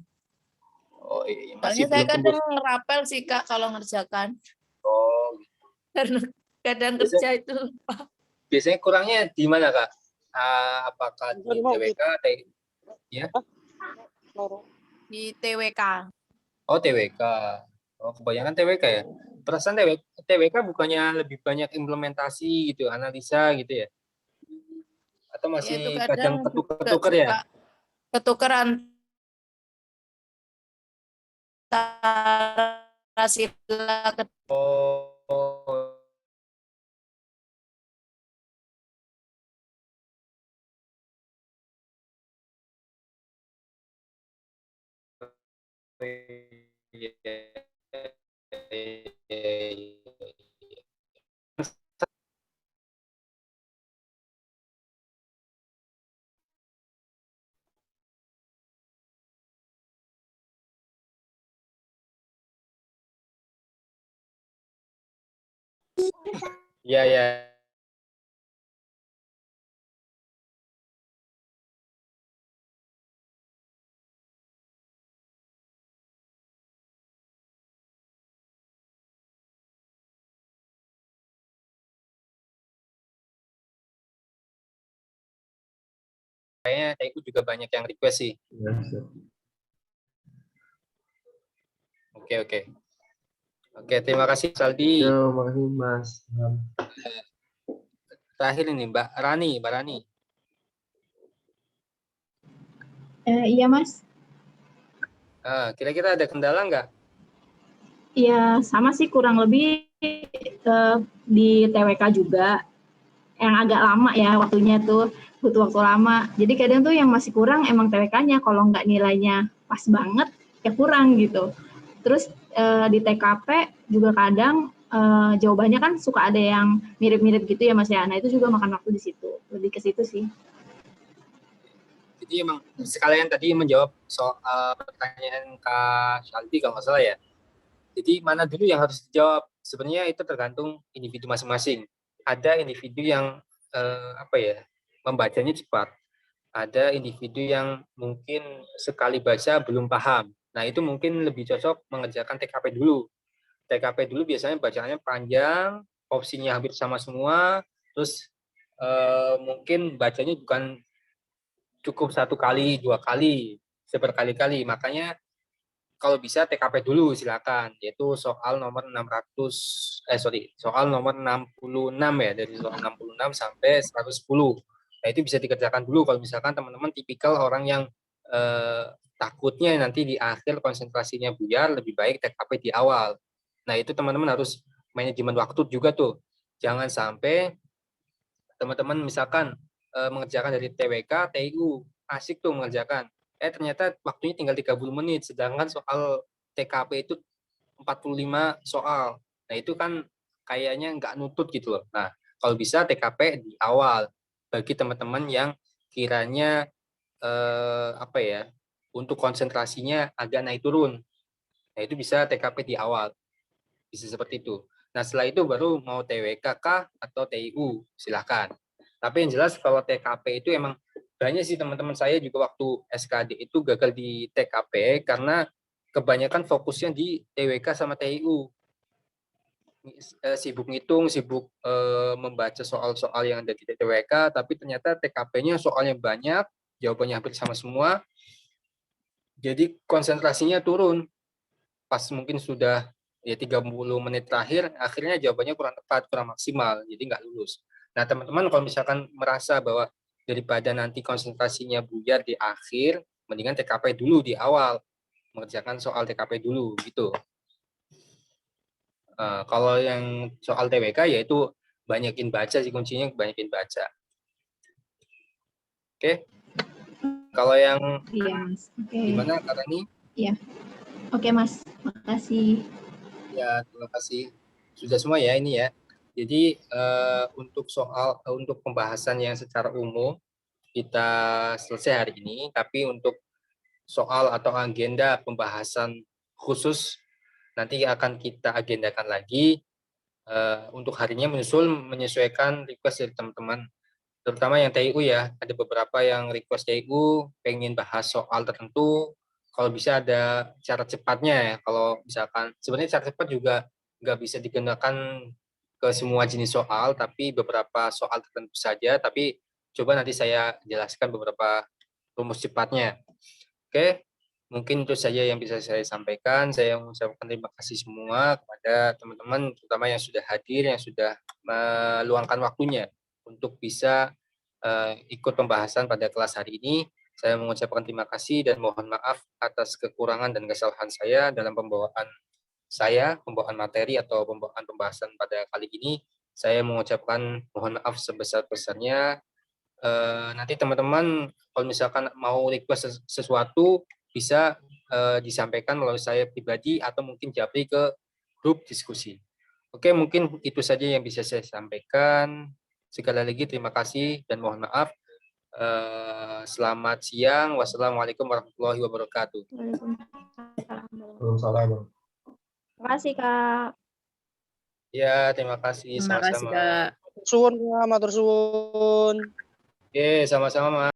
Oh iya, masih Soalnya saya belum kadang tembus. ngerapel sih, Kak, kalau ngerjakan. Oh, Karena kadang biasanya, kerja itu biasanya kurangnya di mana Kak? Apakah di TWK? Ya? di TWK. Oh TWK. Oh kebanyakan TWK ya. Perasaan TWK bukannya lebih banyak implementasi gitu, analisa gitu ya? Atau Ya itu masih kadang kadang juga ketukar ya? suka ketukeran antara sila Oh, iya. Iya, ya. Kayaknya aku juga banyak yang request sih. Oke, oke. Oke, terima kasih Saldi. Terima kasih Mas. Terakhir ini Mbak Rani. Iya Mas, Kira-kira ada kendala nggak? ya sama sih kurang lebih di TWK juga yang agak lama ya waktunya tuh butuh waktu lama. Jadi kadang tuh yang masih kurang emang TWK-nya, kalau nggak nilainya pas banget ya kurang gitu. Terus di TKP juga kadang jawabannya kan suka ada yang mirip-mirip gitu ya Mas ya. Nah itu juga makan waktu di situ, lebih ke situ sih. Jadi emang sekalian tadi menjawab soal pertanyaan Kak Shaldi kalau nggak salah ya. Jadi mana dulu yang harus dijawab? Sebenarnya itu tergantung individu masing-masing. Ada individu yang apa ya, membacanya cepat. Ada individu yang mungkin sekali baca belum paham. Nah itu mungkin lebih cocok mengerjakan TKP dulu. TKP dulu biasanya bacaannya panjang, opsinya hampir sama semua, terus mungkin bacanya bukan cukup 1 kali, 2 kali, seberkali-kali. Makanya kalau bisa TKP dulu silakan, yaitu soal nomor 66 ya, dari soal 66 sampai 110. Nah, itu bisa dikerjakan dulu kalau misalkan teman-teman tipikal orang yang takutnya nanti di akhir konsentrasinya buyar, lebih baik TKP di awal. Nah, itu teman-teman harus manajemen waktu juga tuh. Jangan sampai teman-teman misalkan mengerjakan dari TWK, TIU, asik tuh mengerjakan. Ternyata waktunya tinggal 30 menit, sedangkan soal TKP itu 45 soal. Nah, itu kan kayaknya nggak nutut gitu loh. Nah, kalau bisa TKP di awal bagi teman-teman yang kiranya untuk konsentrasinya agak naik turun. Nah, itu bisa TKP di awal. Bisa seperti itu. Nah, setelah itu baru mau TWK kah atau TIU, silakan. Tapi yang jelas kalau TKP itu emang banyak sih teman-teman saya juga waktu SKD itu gagal di TKP karena kebanyakan fokusnya di TWK sama TIU. Sibuk ngitung, sibuk membaca soal-soal yang ada di TWK, tapi ternyata TKP-nya soalnya banyak, jawabannya hampir sama semua. Jadi konsentrasinya turun. Pas mungkin sudah ya 30 menit terakhir, akhirnya jawabannya kurang tepat, kurang maksimal, jadi nggak lulus. Nah, teman-teman kalau misalkan merasa bahwa daripada nanti konsentrasinya buyar di akhir, mendingan TKP dulu di awal, mengerjakan soal TKP dulu, gitu. Kalau yang soal TWK, yaitu banyakin baca sih kuncinya, banyakin baca. Oke. Kalau yang Iya, Mas. Oke. gimana, Kak Rani? Iya. Oke, Mas. Makasih. Ya, terima kasih. Sudah semua ya ini ya. Jadi untuk pembahasan yang secara umum kita selesai hari ini, tapi untuk soal atau agenda pembahasan khusus nanti akan kita agendakan lagi untuk harinya menyesuaikan request dari teman-teman, terutama yang TIU ya. Ada beberapa yang request TIU pengen bahas soal tertentu. Kalau bisa ada cara cepatnya ya. Kalau misalkan sebenarnya cara cepat juga nggak bisa digunakan ke semua jenis soal, tapi beberapa soal tertentu saja. Tapi coba nanti saya jelaskan beberapa rumus cepatnya. Oke, mungkin itu saja yang bisa saya sampaikan. Saya mengucapkan terima kasih semua kepada teman-teman, terutama yang sudah hadir, yang sudah meluangkan waktunya untuk bisa ikut pembahasan pada kelas hari ini. Saya mengucapkan terima kasih dan mohon maaf atas kekurangan dan kesalahan saya dalam pembawaan materi atau pembawaan pembahasan pada kali ini. Saya mengucapkan mohon maaf sebesar-besarnya. Nanti teman-teman kalau misalkan mau request sesuatu bisa disampaikan melalui saya pribadi atau mungkin japri ke grup diskusi. Oke, mungkin itu saja yang bisa saya sampaikan. Sekali lagi terima kasih dan mohon maaf. Selamat siang. Wassalamualaikum warahmatullahi wabarakatuh. Waalaikumsalam. Terima kasih, Kak. Ya, terima kasih. Terima kasih, Sama-sama. Kak. Suwun, matur suwun. Oke, sama-sama, Mas.